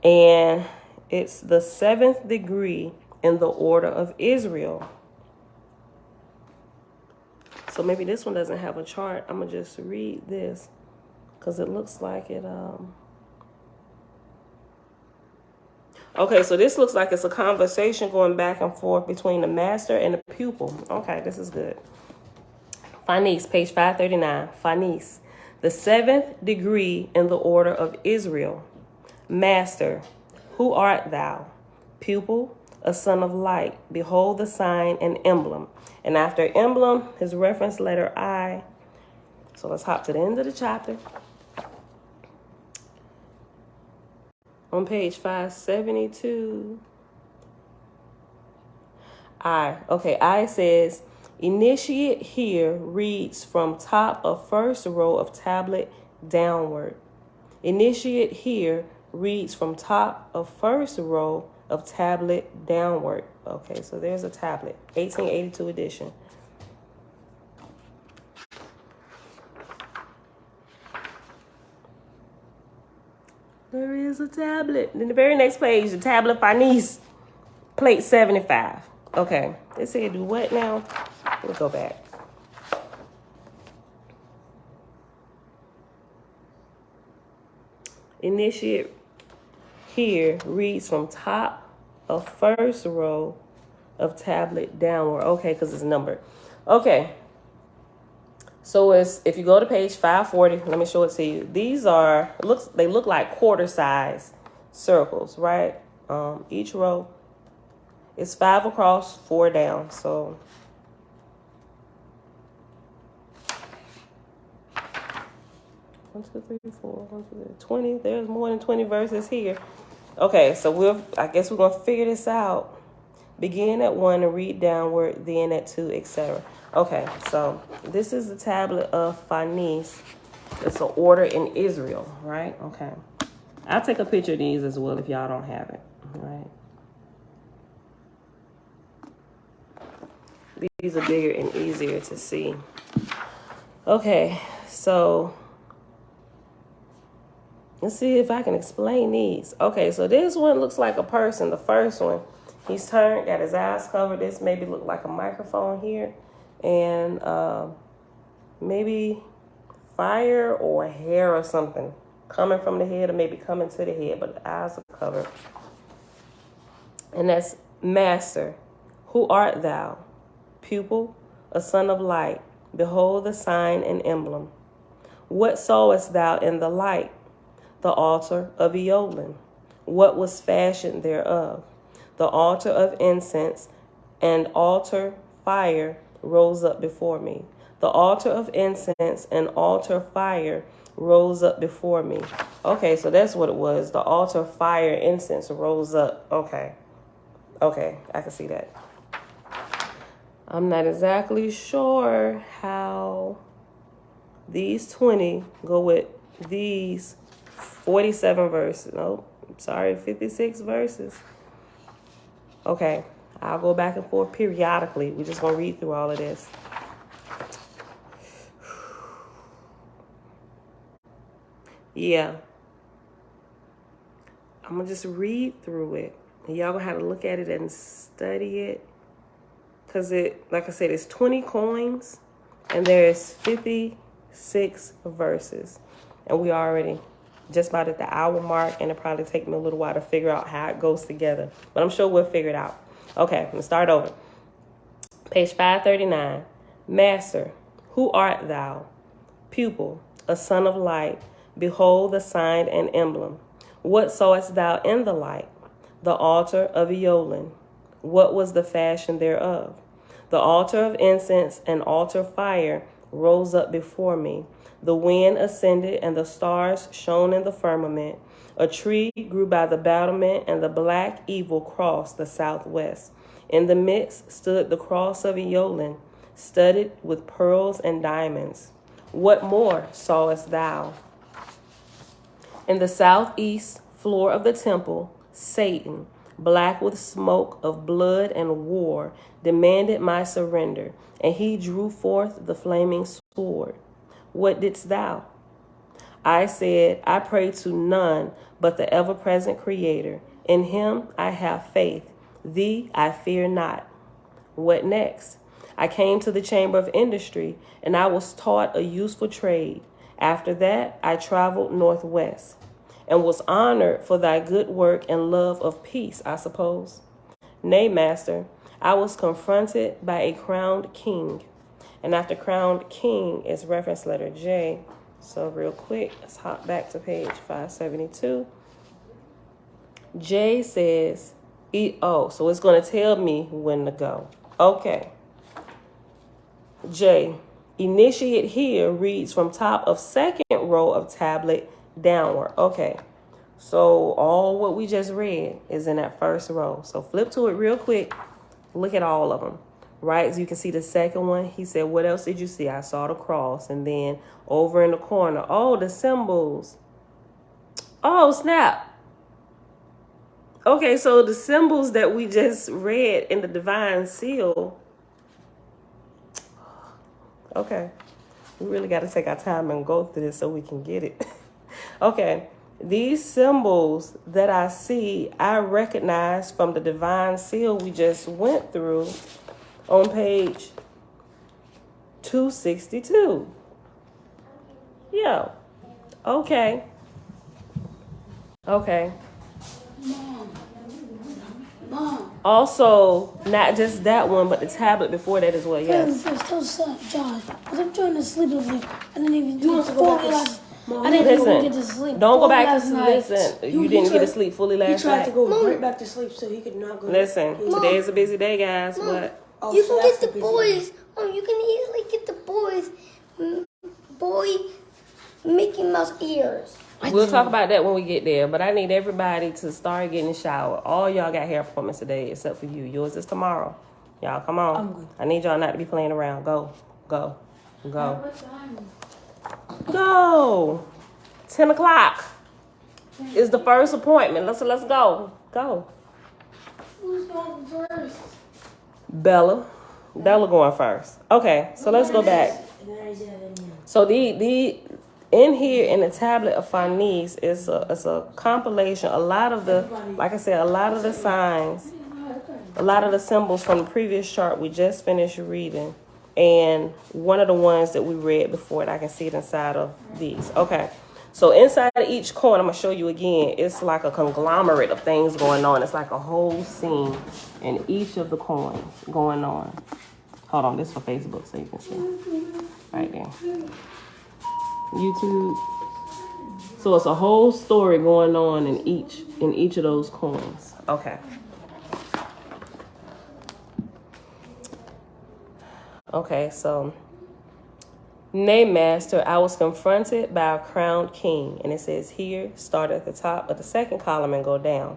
and it's the 7th degree in the order of Israel. So maybe this one doesn't have a chart. I'm going to just read this because it looks like it. Okay, so this looks like it's a conversation going back and forth between the master and the pupil. Okay, this is good. Phanis, page 539. Phanis, the 7th degree in the order of Israel. Master, who art thou? Pupil, a son of light. Behold the sign and emblem. And after emblem, his reference letter I. So let's hop to the end of the chapter. On page 572. I says, initiate here reads from top of first row of tablet downward. Initiate here reads from top of first row of tablet downward. Okay, so there's a tablet, 1882 edition. There is a tablet. Then the very next page, the tablet Phanis, plate 75. Okay, it said do what now? Let me go back. Initiate here reads from top of first row of tablet downward. Okay, because it's numbered. Okay. So it's, if you go to page 540, let me show it to you. These are, they look like quarter size circles, right? Each row is 5 across, 4 down. So 1, 2, 3, 4, 1, 2, 3, 20. There's more than 20 verses here. Okay, so I guess we're gonna figure this out. Begin at 1 and read downward, then at 2, etc. Okay, so this is the tablet of Phanis. It's an order in Israel, right? Okay. I'll take a picture of these as well if y'all don't have it, right? These are bigger and easier to see. Okay, so let's see if I can explain these. Okay, so this one looks like a person. The first one, he's turned, got his eyes covered. This maybe look like a microphone here. And maybe fire or hair or something coming from the head or maybe coming to the head, but the eyes are covered. And that's Master, who art thou? Pupil, a son of light. Behold the sign and emblem. What sawest thou in the light? The altar of Eolin. What was fashioned thereof? The altar of incense and altar fire rose up before me. The altar of incense and altar fire rose up before me. Okay, so that's what it was. The altar fire incense rose up. Okay, I can see that. I'm not exactly sure how these 20 go with these 47 verses. Nope, sorry, 56 verses. Okay. I'll go back and forth periodically. We're just going to read through all of this. Yeah. I'm going to just read through it. And y'all going to have to look at it and study it. Because it, like I said, it's 20 coins. And there's 56 verses. And we already just about at the hour mark. And it'll probably take me a little while to figure out how it goes together. But I'm sure we'll figure it out. Okay, let's start over. Page 539. Master, who art thou? Pupil, a son of light. Behold the sign and emblem. What sawest thou in the light? The altar of Eolin. What was the fashion thereof? The altar of incense and altar fire rose up before me. The wind ascended, and the stars shone in the firmament. A tree grew by the battlement, and the black eagle crossed the southwest. In the midst stood the cross of Eolin, studded with pearls and diamonds. What more sawest thou? In the southeast floor of the temple, Satan, black with smoke of blood and war, demanded my surrender, and he drew forth the flaming sword. What didst thou? I said, I pray to none but the ever-present Creator. In him I have faith. Thee I fear not. What next? I came to the chamber of industry, and I was taught a useful trade. After that, I traveled northwest, and was honored for thy good work and love of peace, I suppose. Nay, master, I was confronted by a crowned king. And after crowned king is reference letter J. So real quick, let's hop back to page 572. J says, so it's going to tell me when to go. Okay. J, initiate here reads from top of second row of tablet downward. Okay. So all what we just read is in that first row. So flip to it real quick. Look at all of them. Right, so you can see the second one. He said, what else did you see? I saw the cross. And then over in the corner, oh, the symbols. Oh, snap. Okay, so the symbols that we just read in the divine seal. Okay, we really got to take our time and go through this so we can get it. Okay, these symbols that I see, I recognize from the divine seal we just went through on page 262. Yeah. Okay. Okay. Mom. Also, not just that one, but the tablet before that as well. Yes. Josh, I'm trying to sleep over there. I didn't even You want to go back last. Mom, I didn't listen, even get to sleep. Don't go back to last sleep. night. Listen, you didn't get to sleep fully last He tried night. to go right back to sleep so he could not go. Listen, Mom. today's a busy day, guys. What? Oh, You so can that's get the busy boys. You can easily get the boys. Boy, Mickey Mouse ears. We'll talk about that when we get there, but I need everybody to start getting in the shower. All y'all got hair appointments today except for you. Yours is tomorrow. Y'all, come on. I'm good. I need y'all not to be playing around. Go. Go. Go. Go. 10 o'clock is the first appointment. Let's go. Go. Who's going first? Bella going first. Okay, so let's go back. So the in here in the tablet of Farnese is a compilation. A lot of the, like I said, a lot of the signs, a lot of the symbols from the previous chart we just finished reading, and one of the ones that we read before it. I can see it inside of these. Okay, so inside of each coin, I'm gonna show you again. It's like a conglomerate of things going on. It's like a whole scene in each of the coins going on. Hold on, this is for Facebook so you can see right there. YouTube. So it's a whole story going on in each of those coins. Okay. Okay, so nay, master, I was confronted by a crowned king, and it says here, start at the top of the second column and go down.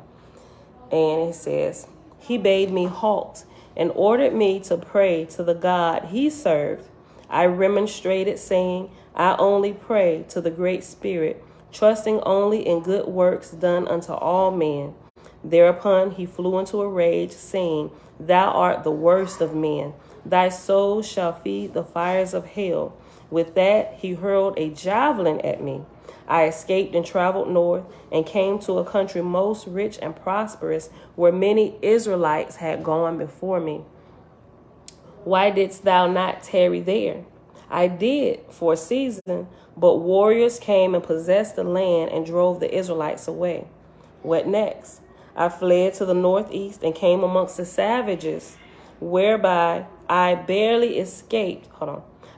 And it says, he bade me halt and ordered me to pray to the God he served. I remonstrated, saying, I only pray to the Great Spirit, trusting only in good works done unto all men. Thereupon he flew into a rage, saying, Thou art the worst of men. Thy soul shall feed the fires of hell. With that he hurled a javelin at me. I escaped and traveled north and came to a country most rich and prosperous, where many Israelites had gone before me. Why didst thou not tarry there? I did for a season, but warriors came and possessed the land and drove the Israelites away. What next? I fled to the northeast and came amongst the savages, whereby I barely escaped.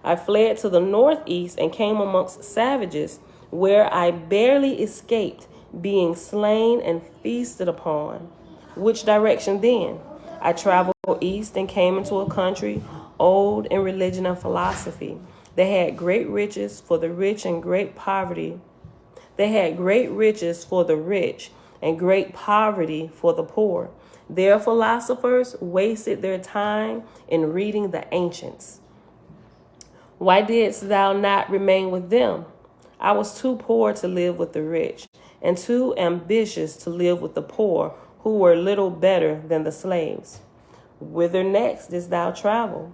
I fled to the northeast and came amongst savages, where I barely escaped being slain and feasted upon. Which direction then? I traveled east and came into a country old in religion and philosophy. They had great riches for the rich and great poverty. They had great riches for the rich and great poverty for the poor. Their philosophers wasted their time in reading the ancients. Why didst thou not remain with them? I was too poor to live with the rich, and too ambitious to live with the poor, who were little better than the slaves. Whither next didst thou travel?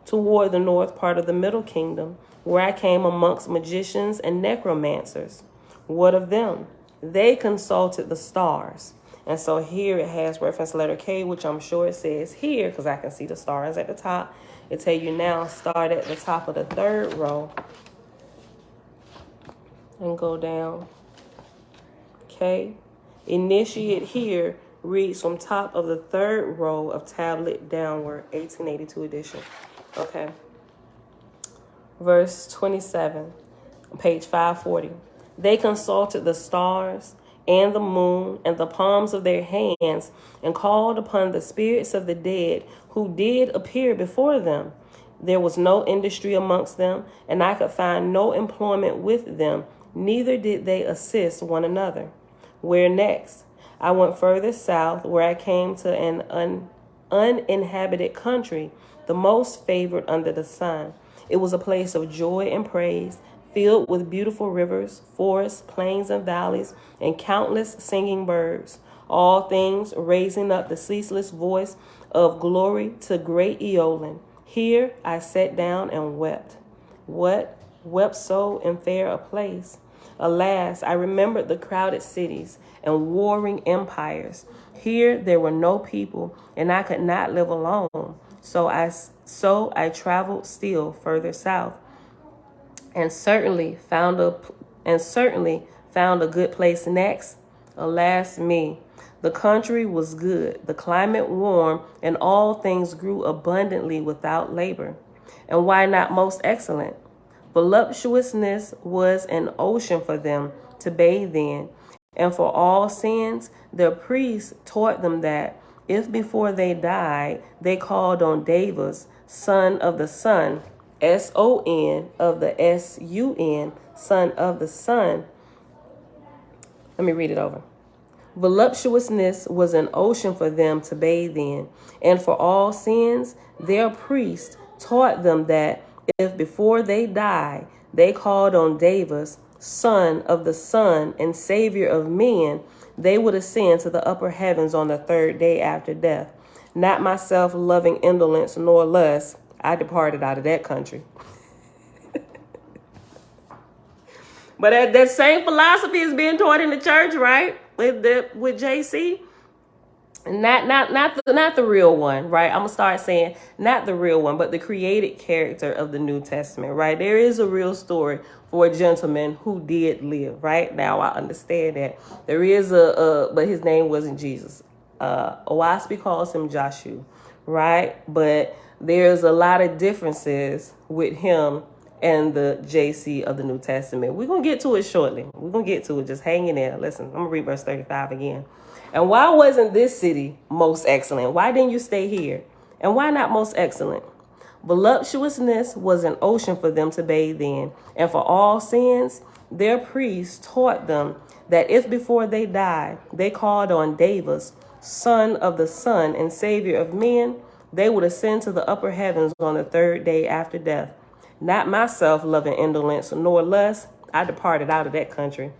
Toward the north part of the middle kingdom, where I came amongst magicians and necromancers. What of them? They consulted the stars. And so here it has reference letter K, which I'm sure it says here, because I can see the stars at the top. It tell you now, start at the top of the third row and go down. Okay. Initiate here reads from top of the third row of tablet downward, 1882 edition. Okay. Verse 27, page 540. They consulted the stars and the moon and the palms of their hands and called upon the spirits of the dead who did appear before them. There was no industry amongst them, and I could find no employment with them, neither did they assist one another. Where next? I went further south, where I came to an uninhabited country, the most favored under the sun. It was a place of joy and praise, filled with beautiful rivers, forests, plains, and valleys, and countless singing birds, all things raising up the ceaseless voice of glory to great Eolin. Here I sat down and wept. What? Wept so in fair a place? Alas, I remembered the crowded cities and warring empires. Here there were no people, and I could not live alone. So I traveled still further south, and certainly found a good place next. Alas me, the country was good, the climate warm, and all things grew abundantly without labor. And why not most excellent? Voluptuousness was an ocean for them to bathe in, and for all sins, their priests taught them that if before they died, they called on Devas, son of the sun, S-O-N of the S-U-N, son of the sun. Let me read it over. Voluptuousness was an ocean for them to bathe in, and for all sins, their priest taught them that if before they died, they called on Devas, son of the sun and savior of men, they would ascend to the upper heavens on the third day after death. Not myself loving indolence nor lust, I departed out of that country. But that same philosophy is being taught in the church, right? With JC. Not the real one, right? I'm gonna start saying not the real one, but the created character of the New Testament, right? There is a real story for a gentleman who did live, right? Now I understand that there is but his name wasn't Jesus. OAHSPE calls him Joshua, right? But there's a lot of differences with him and the JC of the New Testament. We're gonna get to it shortly. We're gonna get to it. Just hang in there. Listen, I'm gonna read verse 35 again. And why wasn't this city most excellent? Why didn't you stay here? And why not most excellent? Voluptuousness was an ocean for them to bathe in, and for all sins, their priests taught them that if before they died, they called on Devas, son of the sun and savior of men, they would ascend to the upper heavens on the third day after death. Not myself loving indolence nor lust, I departed out of that country.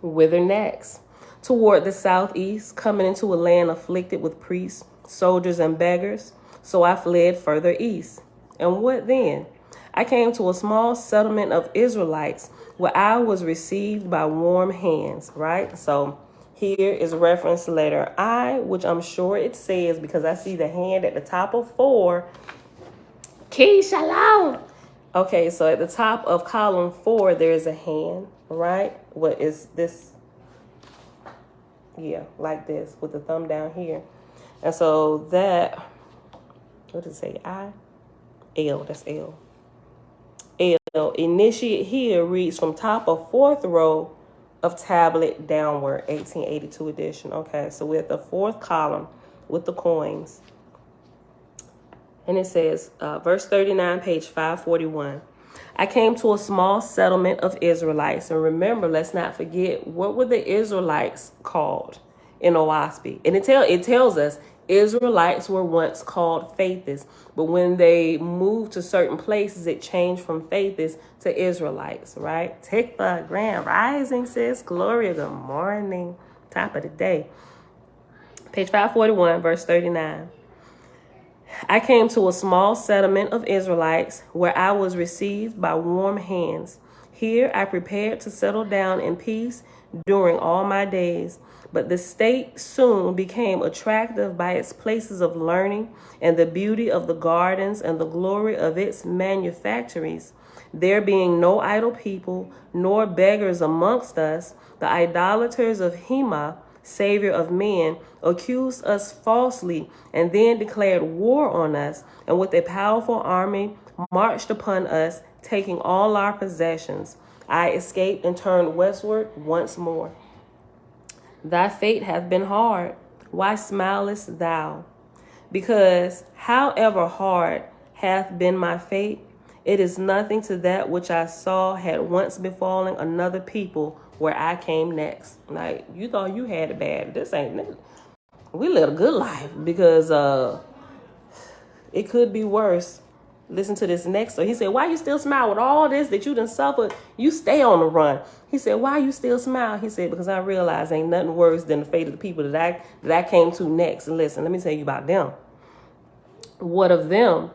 Whither next? Toward the southeast, coming into a land afflicted with priests, soldiers, and beggars. So I fled further east. And what then? I came to a small settlement of Israelites where I was received by warm hands, right? So here is reference letter I, which I'm sure it says, because I see the hand at the top of 4. Ki shalom. Okay, so at the top of column 4, there is a hand, right? What is this? Yeah, like this with the thumb down here. And so that, what does it say? I? L, that's L. L, initiate here reads from top of 4th row of tablet downward, 1882 edition. Okay, so we're at the 4th column with the coins. And it says, verse 39, page 541. I came to a small settlement of Israelites. And remember, let's not forget, what were the Israelites called in OAHSPE? And it tells us Israelites were once called faithists. But when they moved to certain places, it changed from faithists to Israelites, right? Take the grand rising, sis. Gloria, good morning. Top of the day. Page 541, verse 39. I came to a small settlement of Israelites where I was received by warm hands. Here I prepared to settle down in peace during all my days. But the state soon became attractive by its places of learning and the beauty of the gardens and the glory of its manufactories. There being no idle people, nor beggars amongst us, the idolaters of Hema, Savior of men, accused us falsely and then declared war on us, and with a powerful army marched upon us, taking all our possessions. I escaped and turned westward once more. Thy fate hath been hard. Why smilest thou? Because however hard hath been my fate, it is nothing to that which I saw had once befallen another people where I came next. Like, you thought you had it bad. This ain't it. We live a good life because it could be worse. Listen to this next. So he said, why you still smile with all this that you done suffered? You stay on the run. He said, why you still smile? He said, because I realize ain't nothing worse than the fate of the people that I came to next. And listen, let me tell you about them. What of them?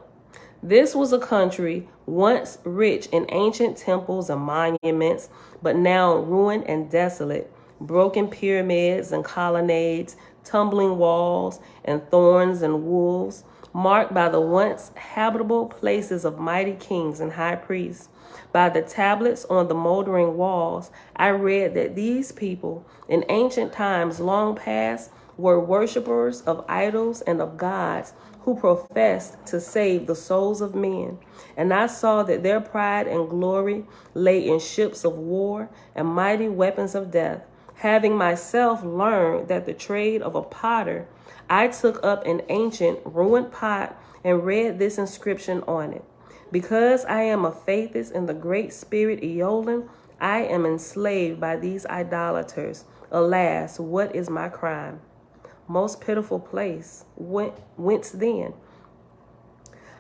This was a country once rich in ancient temples and monuments, but now ruined and desolate. Broken pyramids and colonnades, tumbling walls and thorns and wolves, marked by the once habitable places of mighty kings and high priests. By the tablets on the moldering walls, I read that these people, in ancient times long past, were worshippers of idols and of gods who professed to save the souls of men. And I saw that their pride and glory lay in ships of war and mighty weapons of death. Having myself learned that the trade of a potter, I took up an ancient ruined pot and read this inscription on it. Because I am a faithist in the great spirit Eolin, I am enslaved by these idolaters. Alas, what is my crime? Most pitiful place. Whence then?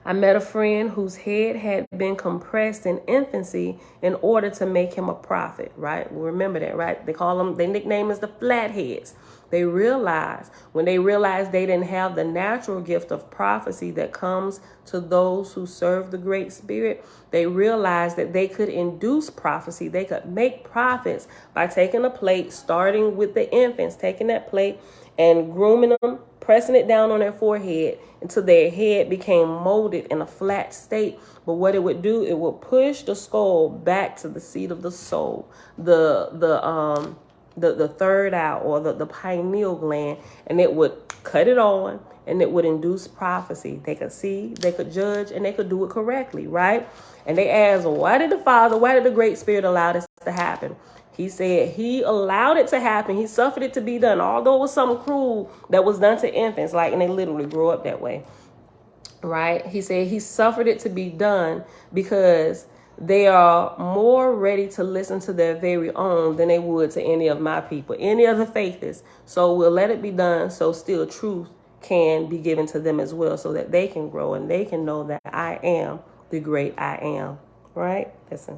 I met a friend whose head had been compressed in infancy in order to make him a prophet, right? Remember that, right? They nickname is the flatheads. When they realized they didn't have the natural gift of prophecy that comes to those who serve the Great Spirit, they realized that they could induce prophecy. They could make prophets by taking a plate, starting with the infants, taking that plate and grooming them, pressing it down on their forehead until their head became molded in a flat state. But what it would do, it would push the skull back to the seat of the soul, the third eye or the pineal gland, and it would cut it on and it would induce prophecy. They could see, they could judge, and they could do it correctly, right? And they asked, why did the Great Spirit allow this to happen? He said he allowed it to happen. He suffered it to be done, although it was something cruel that was done to infants, and they literally grew up that way, right? He said he suffered it to be done because they are more ready to listen to their very own than they would to any of my people, any of the faithists. So we'll let it be done so still truth can be given to them as well, so that they can grow and they can know that I am the great I am, right? Listen.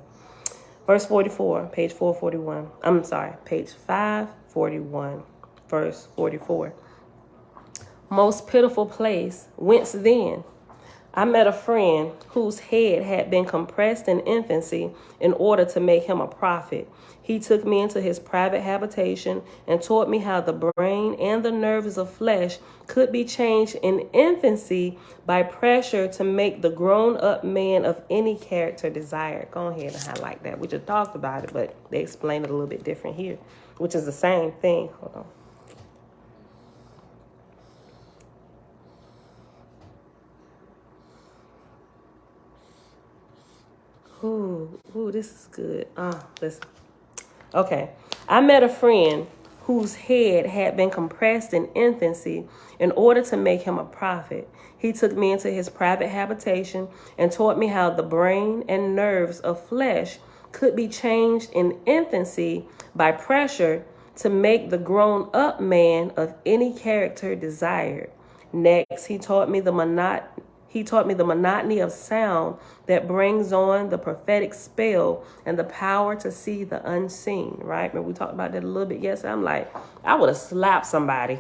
Verse 44, page 441. I'm sorry, page 541, verse 44. Most pitiful place, whence then? I met a friend whose head had been compressed in infancy in order to make him a prophet. He took me into his private habitation and taught me how the brain and the nerves of flesh could be changed in infancy by pressure to make the grown-up man of any character desired. Go ahead and highlight that. We just talked about it, but they explain it a little bit different here, which is the same thing. Hold on. Ooh, this is good. Listen. Okay. I met a friend whose head had been compressed in infancy in order to make him a prophet. He took me into his private habitation and taught me how the brain and nerves of flesh could be changed in infancy by pressure to make the grown-up man of any character desired. Next, he taught me the monotony of sound that brings on the prophetic spell and the power to see the unseen, right? Remember we talked about that a little bit yesterday? I'm like, I would have slapped somebody.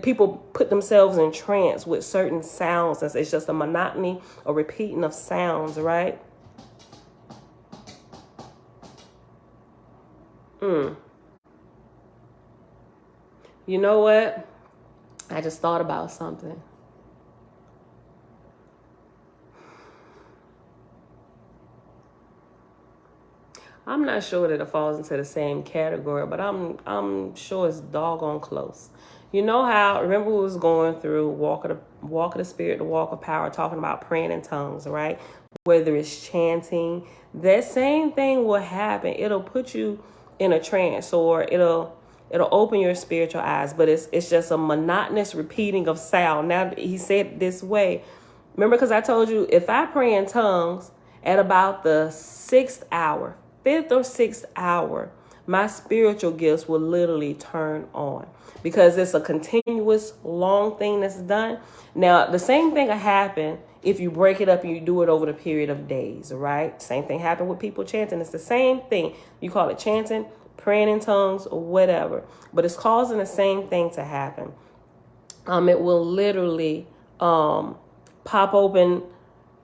People put themselves in trance with certain sounds. It's just a monotony or repeating of sounds, right? You know what? I just thought about something. I'm not sure that it falls into the same category, but I'm sure it's doggone close. You know how, remember we was going through walk of the spirit, the walk of power, talking about praying in tongues, right? Whether it's chanting, that same thing will happen. It'll put you in a trance, or it'll open your spiritual eyes, but it's just a monotonous repeating of sound. Now, he said it this way. Remember, because I told you, if I pray in tongues at about the 5th or 6th hour, my spiritual gifts will literally turn on, because it's a continuous long thing that's done. Now, the same thing will happen if you break it up and you do it over the period of days, right? Same thing happened with people chanting. It's the same thing. You call it chanting, praying in tongues, or whatever, but it's causing the same thing to happen. It will literally pop open.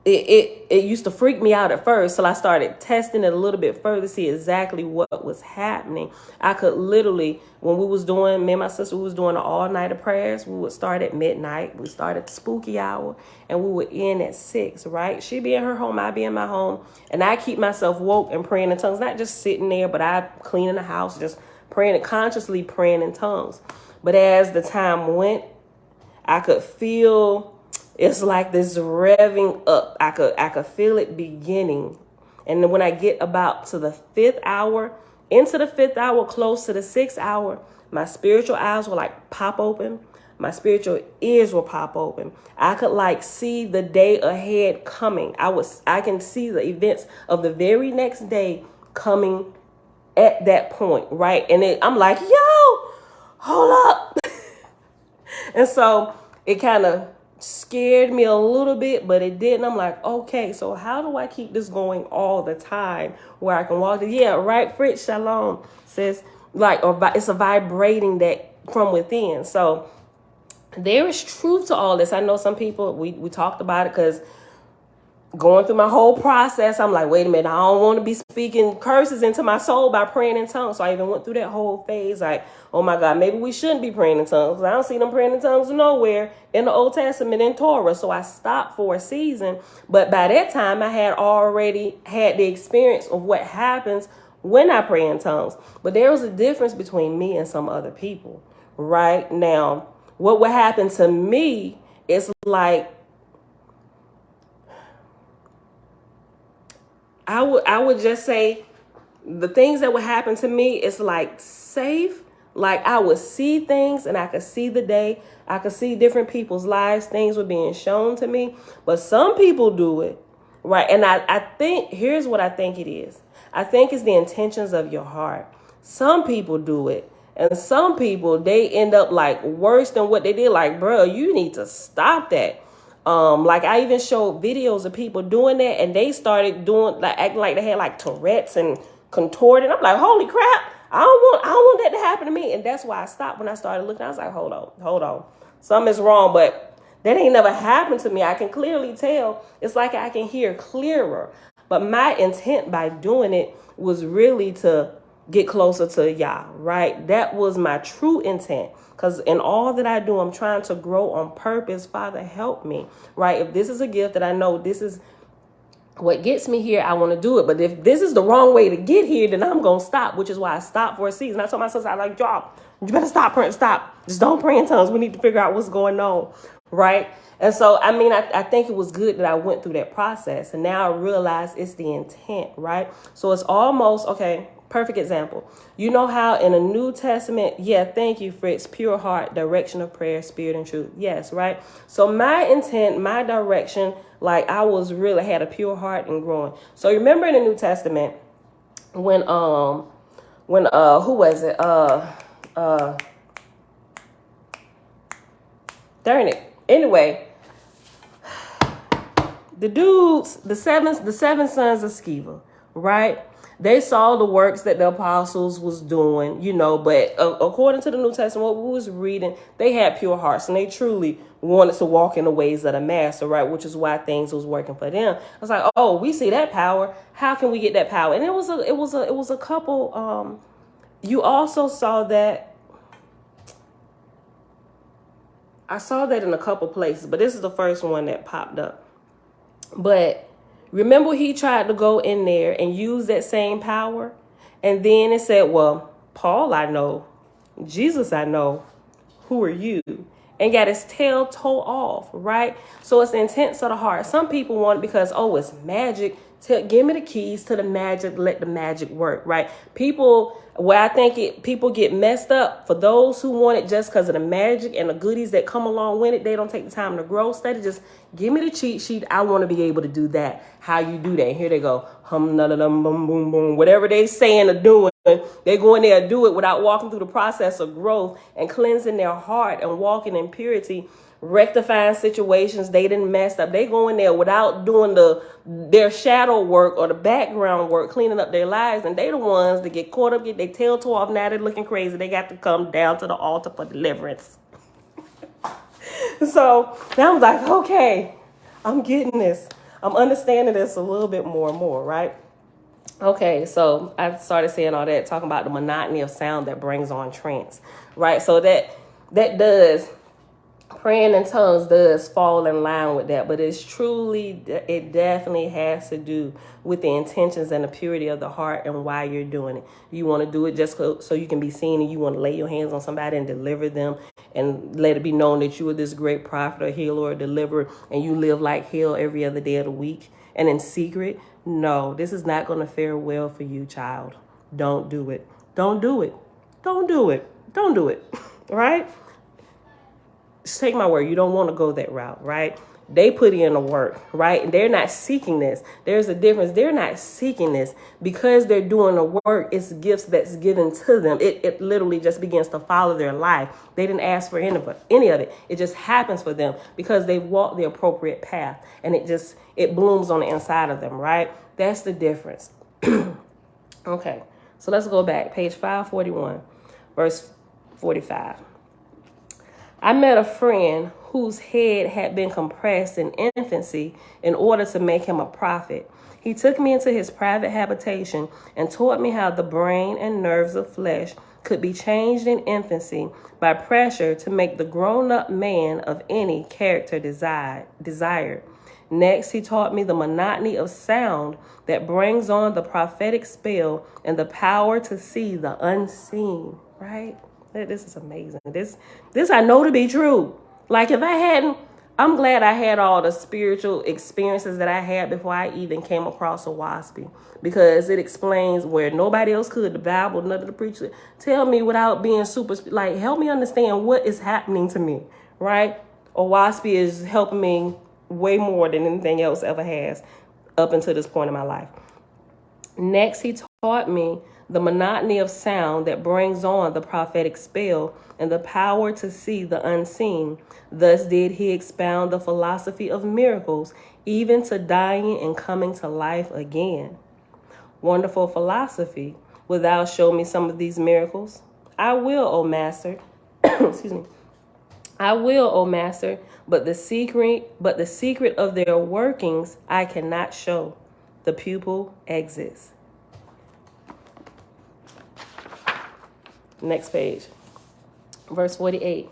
It used to freak me out at first, so I started testing it a little bit further to see exactly what was happening. I could literally, when we was doing, me and my sister, we was doing an all-nighter prayers. We would start at midnight. We started spooky hour, and we would end at 6, right? She'd be in her home, I'd be in my home, and I keep myself woke and praying in tongues, not just sitting there, but I cleaning the house, just praying, consciously praying in tongues. But as the time went, I could feel, it's like this revving up. I could feel it beginning. And then when I get about to the 5th hour, into the 5th hour, close to the 6th hour, my spiritual eyes will like pop open. My spiritual ears will pop open. I could like see the day ahead coming. I can see the events of the very next day coming at that point, right? And I'm like, yo, hold up. And so it kind of scared me a little bit, but it didn't. I'm like, okay, so how do I keep this going all the time where I can walk? Yeah, right, Fritz, shalom, says, like, or it's a vibrating that from within. So there is truth to all this. I know some people, we talked about it, because going through my whole process, I'm like, wait a minute, I don't want to be speaking curses into my soul by praying in tongues. So I even went through that whole phase, like, oh my God, maybe we shouldn't be praying in tongues. I don't see them praying in tongues nowhere in the Old Testament in Torah. So I stopped for a season. But by that time, I had already had the experience of what happens when I pray in tongues. But there was a difference between me and some other people. Right now, what would happen to me is like, I would just say the things that would happen to me is like safe. Like I would see things and I could see the day. I could see different people's lives. Things were being shown to me. But some people do it, right? And I think, here's what I think it is. I think it's the intentions of your heart. Some people do it. And some people, they end up like worse than what they did. Like, bro, you need to stop that. Like I even showed videos of people doing that, and they started doing like acting like they had like Tourette's and contorted. I'm like, holy crap, I don't want that to happen to me. And that's why I stopped when I started looking. I was like, hold on, something's wrong. But that ain't never happened to me. I can clearly tell. It's like I can hear clearer. But my intent by doing it was really to get closer to Yah, right? That was my true intent. Because in all that I do, I'm trying to grow on purpose. Father, help me, right? If this is a gift that I know this is what gets me here, I want to do it. But if this is the wrong way to get here, then I'm going to stop, which is why I stopped for a season. I told my sister, I like, y'all, you better stop praying. Stop. Just don't pray in tongues. We need to figure out what's going on, right? And so, I mean, I think it was good that I went through that process. And now I realize it's the intent, right? So it's almost, okay, perfect example. You know how in the New Testament, yeah, thank you, Fritz, pure heart, direction of prayer, spirit and truth. Yes, right? So my intent, my direction, like I was really had a pure heart and growing. So remember in the New Testament, when who was it? Darn it. Anyway, the dudes, the seven sons of Sceva, right? They saw the works that the apostles was doing, you know, but according to the New Testament, what we was reading, they had pure hearts and they truly wanted to walk in the ways of the master, right? Which is why things was working for them. I was like, oh, we see that power. How can we get that power? And it was a couple. You also saw that. I saw that in a couple places, but this is the first one that popped up. But remember, he tried to go in there and use that same power. And then it said, well, Paul, I know. Jesus, I know. Who are you? And got his tail toe off, right? So it's the intents of the heart. Some people want it because, oh, it's magic. Give me the keys to the magic. Let the magic work, right? People, where I think people get messed up, for those who want it just because of the magic and the goodies that come along with it, they don't take the time to grow. Instead of just give me the cheat sheet. I want to be able to do that. How you do that? And here they go. Hum, da, da, dum, boom, boom, boom. Whatever they saying or doing, they go in there and do it without walking through the process of growth and cleansing their heart and walking in purity, rectifying situations they didn't mess up. They go in there without doing their shadow work or the background work, cleaning up their lives, and they the ones that get caught up, get their tail tore off. Now they're looking crazy. They got to come down to the altar for deliverance. So now I'm like, okay, I'm getting this. I'm understanding this a little bit more and more, right? Okay, so I started saying all that, talking about the monotony of sound that brings on trance, right? So that does, praying in tongues does fall in line with that, but it definitely has to do with the intentions and the purity of the heart and why you're doing it. You want to do it just so you can be seen, and you want to lay your hands on somebody and deliver them and let it be known that you are this great prophet or healer or deliverer, and you live like hell every other day of the week and in secret. No, this is not going to fare well for you, child. Don't do it. Don't do it. Don't do it. Don't do it. Right? Just take my word. You don't want to go that route, right? They put in the work, right? And they're not seeking this. There's a difference. They're not seeking this because they're doing the work. It's gifts that's given to them. It literally just begins to follow their life. They didn't ask for any of it. It just happens for them because they walk the appropriate path, and it blooms on the inside of them, right? That's the difference. Okay, so let's go back. Page 541, verse 45. I met a friend whose head had been compressed in infancy in order to make him a prophet. He took me into his private habitation and taught me how the brain and nerves of flesh could be changed in infancy by pressure to make the grown-up man of any character desired. Next, he taught me the monotony of sound that brings on the prophetic spell and the power to see the unseen, right? This is amazing. This I know to be true. Like if I hadn't, I'm glad I had all the spiritual experiences that I had before I even came across OAHSPE, because it explains where nobody else could. The Bible, none of the preachers tell me without being super, like, help me understand what is happening to me, right? OAHSPE is helping me way more than anything else ever has up until this point in my life. Next, he taught me the monotony of sound that brings on the prophetic spell and the power to see the unseen. Thus did he expound the philosophy of miracles, even to dying and coming to life again. Wonderful philosophy. Wilt thou show me some of these miracles? I will, O master. Excuse me. I will, O master, but the secret of their workings I cannot show. The pupil exits. Next page. Verse 48.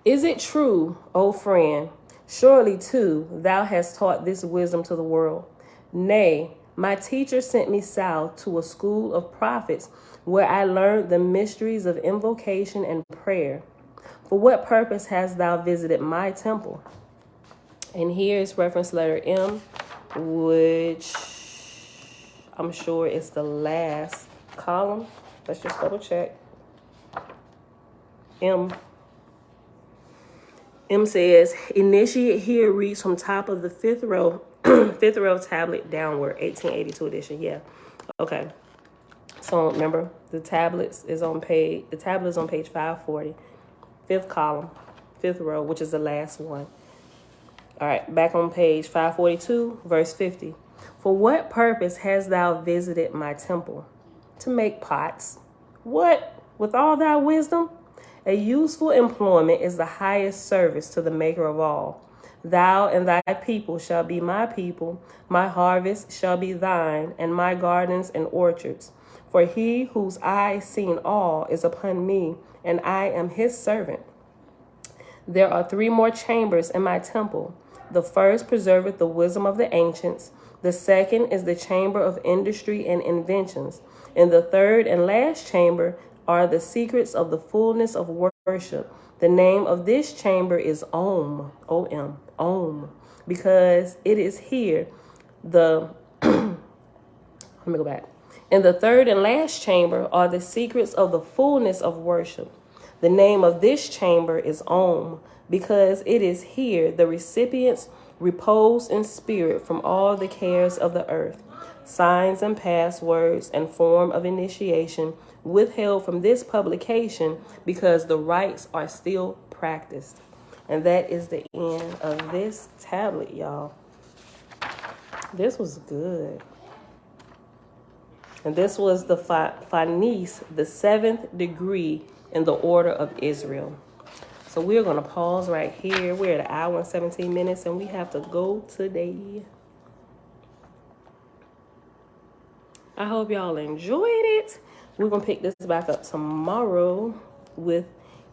Is it true, O friend? Surely, too, thou hast taught this wisdom to the world. Nay, my teacher sent me south to a school of prophets where I learned the mysteries of invocation and prayer. For what purpose hast thou visited my temple? And here is reference letter M, which I'm sure is the last column. Let's just double check. M says, initiate here reads from top of the fifth row, fifth row tablet downward, 1882 edition. Yeah. Okay. So remember, the tablet is on page 540, fifth column, fifth row, which is the last one. All right, back on page 542, verse 50. For what purpose hast thou visited my temple? To make pots. What? With all thy wisdom? A useful employment is the highest service to the maker of all. Thou and thy people shall be my people, my harvest shall be thine, and my gardens and orchards. For he whose eye seen all is upon me, and I am his servant. There are 3 more chambers in my temple. The first preserveth the wisdom of the ancients. The second is the chamber of industry and inventions. In the third and last chamber are the secrets of the fullness of worship. The name of this chamber is Om, O-M, Om, because it is here let me go back. In the third and last chamber are the secrets of the fullness of worship. The name of this chamber is Om, because it is here the recipients repose in spirit from all the cares of the earth. Signs and passwords and form of initiation withheld from this publication because the rites are still practiced. And that is the end of this tablet, y'all. This was good. And this was the Fanis, the 7th degree in the order of Israel. So we're going to pause right here. We're at 1 hour and 17 minutes, and we have to go today. I hope y'all enjoyed it. We're going to pick this back up tomorrow with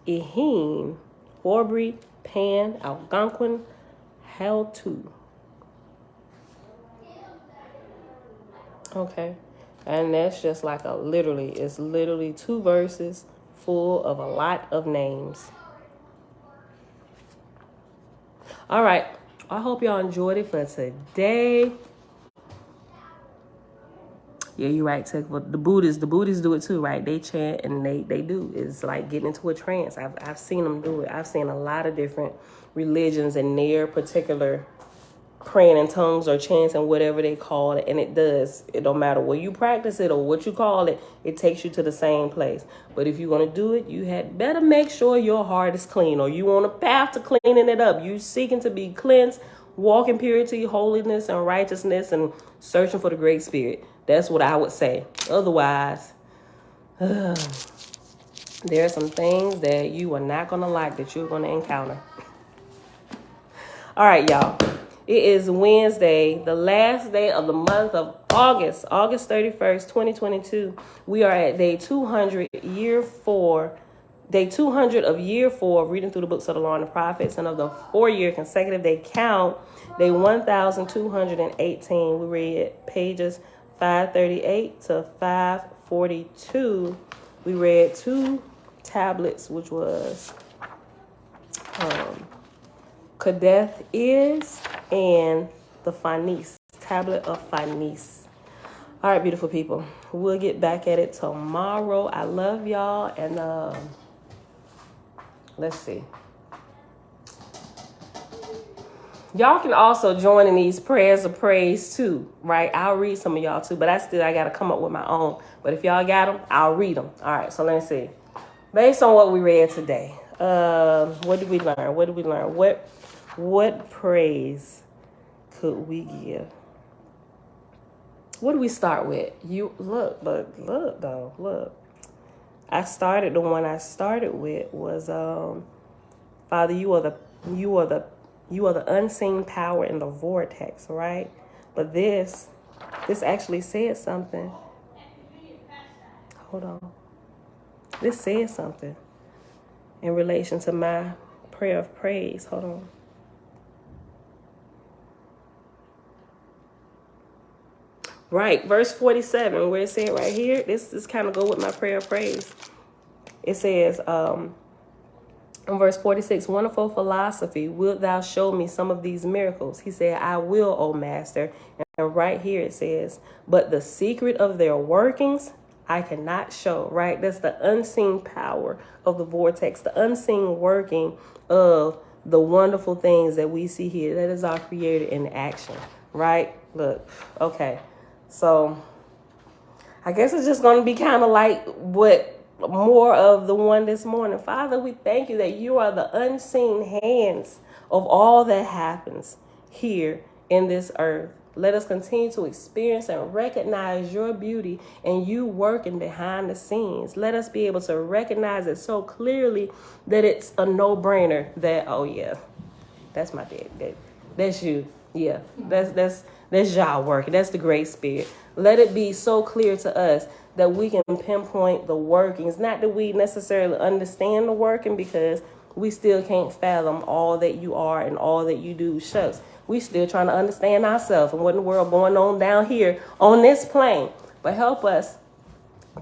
Ehin, Aubrey, Pan, Algonquin, How To. Okay. And that's just like it's literally 2 verses full of a lot of names. All right. I hope y'all enjoyed it for today. Yeah, you're right, Tech. But the Buddhists do it too, right? They chant and they do. It's like getting into a trance. I've seen them do it. I've seen a lot of different religions and their particular praying in tongues or chanting, whatever they call it, and it does. It don't matter where you practice it or what you call it, it takes you to the same place. But if you're going to do it, you had better make sure your heart is clean, or you on a path to cleaning it up. You seeking to be cleansed, walking purity, holiness, and righteousness, and searching for the Great Spirit. That's what I would say. Otherwise, there are some things that you are not going to like that you're going to encounter. All right, y'all. It is Wednesday, the last day of the month of August 31st, 2022. We are at day 200, year 4, day 200 of year 4, reading through the books of the law and the prophets, and of the 4-year consecutive day count, day 1218. We read pages 538 to 542. We read 2 tablets, which was Kadeth is and the Fanis, tablet of Fanis. All right, beautiful people. We'll get back at it tomorrow. I love y'all. And let's see. Y'all can also join in these prayers of praise too, right? I'll read some of y'all too, but I got to come up with my own. But if y'all got them, I'll read them. All right, so let's see. Based on what we read today, what did we learn? What praise could we give? What do we start with? Look. I started with was Father, you are the unseen power in the vortex, right? But this actually said something. Hold on. This says something in relation to my prayer of praise. Hold on. Right, verse 47, where it said right here, this kind of go with my prayer of praise. It says, in verse 46, wonderful philosophy, wilt thou show me some of these miracles? He said, I will, O master. And right here it says, but the secret of their workings I cannot show, right? That's the unseen power of the vortex, the unseen working of the wonderful things that we see here. That is our Creator in action, right? Look, okay. So I guess it's just going to be kind of like what more of the one this morning. Father, we thank you that you are the unseen hands of all that happens here in this earth. Let us continue to experience and recognize your beauty and you working behind the scenes. Let us be able to recognize it so clearly that it's a no-brainer that, oh yeah, that's my dad. That's you. Yeah, that's y'all working. That's the Great Spirit. Let it be so clear to us that we can pinpoint the workings. Not that we necessarily understand the working, because we still can't fathom all that you are and all that you do. Shucks. We still trying to understand ourselves and what in the world going on down here on this plane. But help us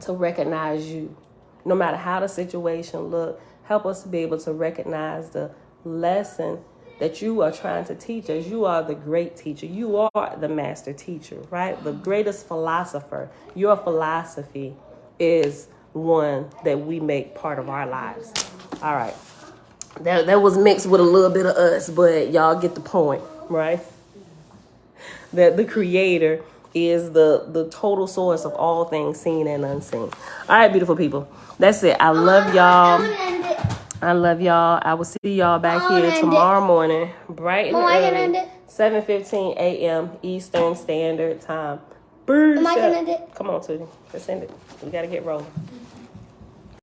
to recognize you. No matter how the situation look, help us to be able to recognize the lesson that you are trying to teach us. You are the great teacher. You are the master teacher, right? The greatest philosopher. Your philosophy is one that we make part of our lives. All right. That was mixed with a little bit of us, but y'all get the point, right? That the Creator is the total source of all things seen and unseen. All right, beautiful people. That's it. I love y'all. I love y'all. I will see y'all back here tomorrow morning, bright and early, 7:15 a.m. Eastern Standard Time. Come on, Tootie. Let's end it. We got to get rolling.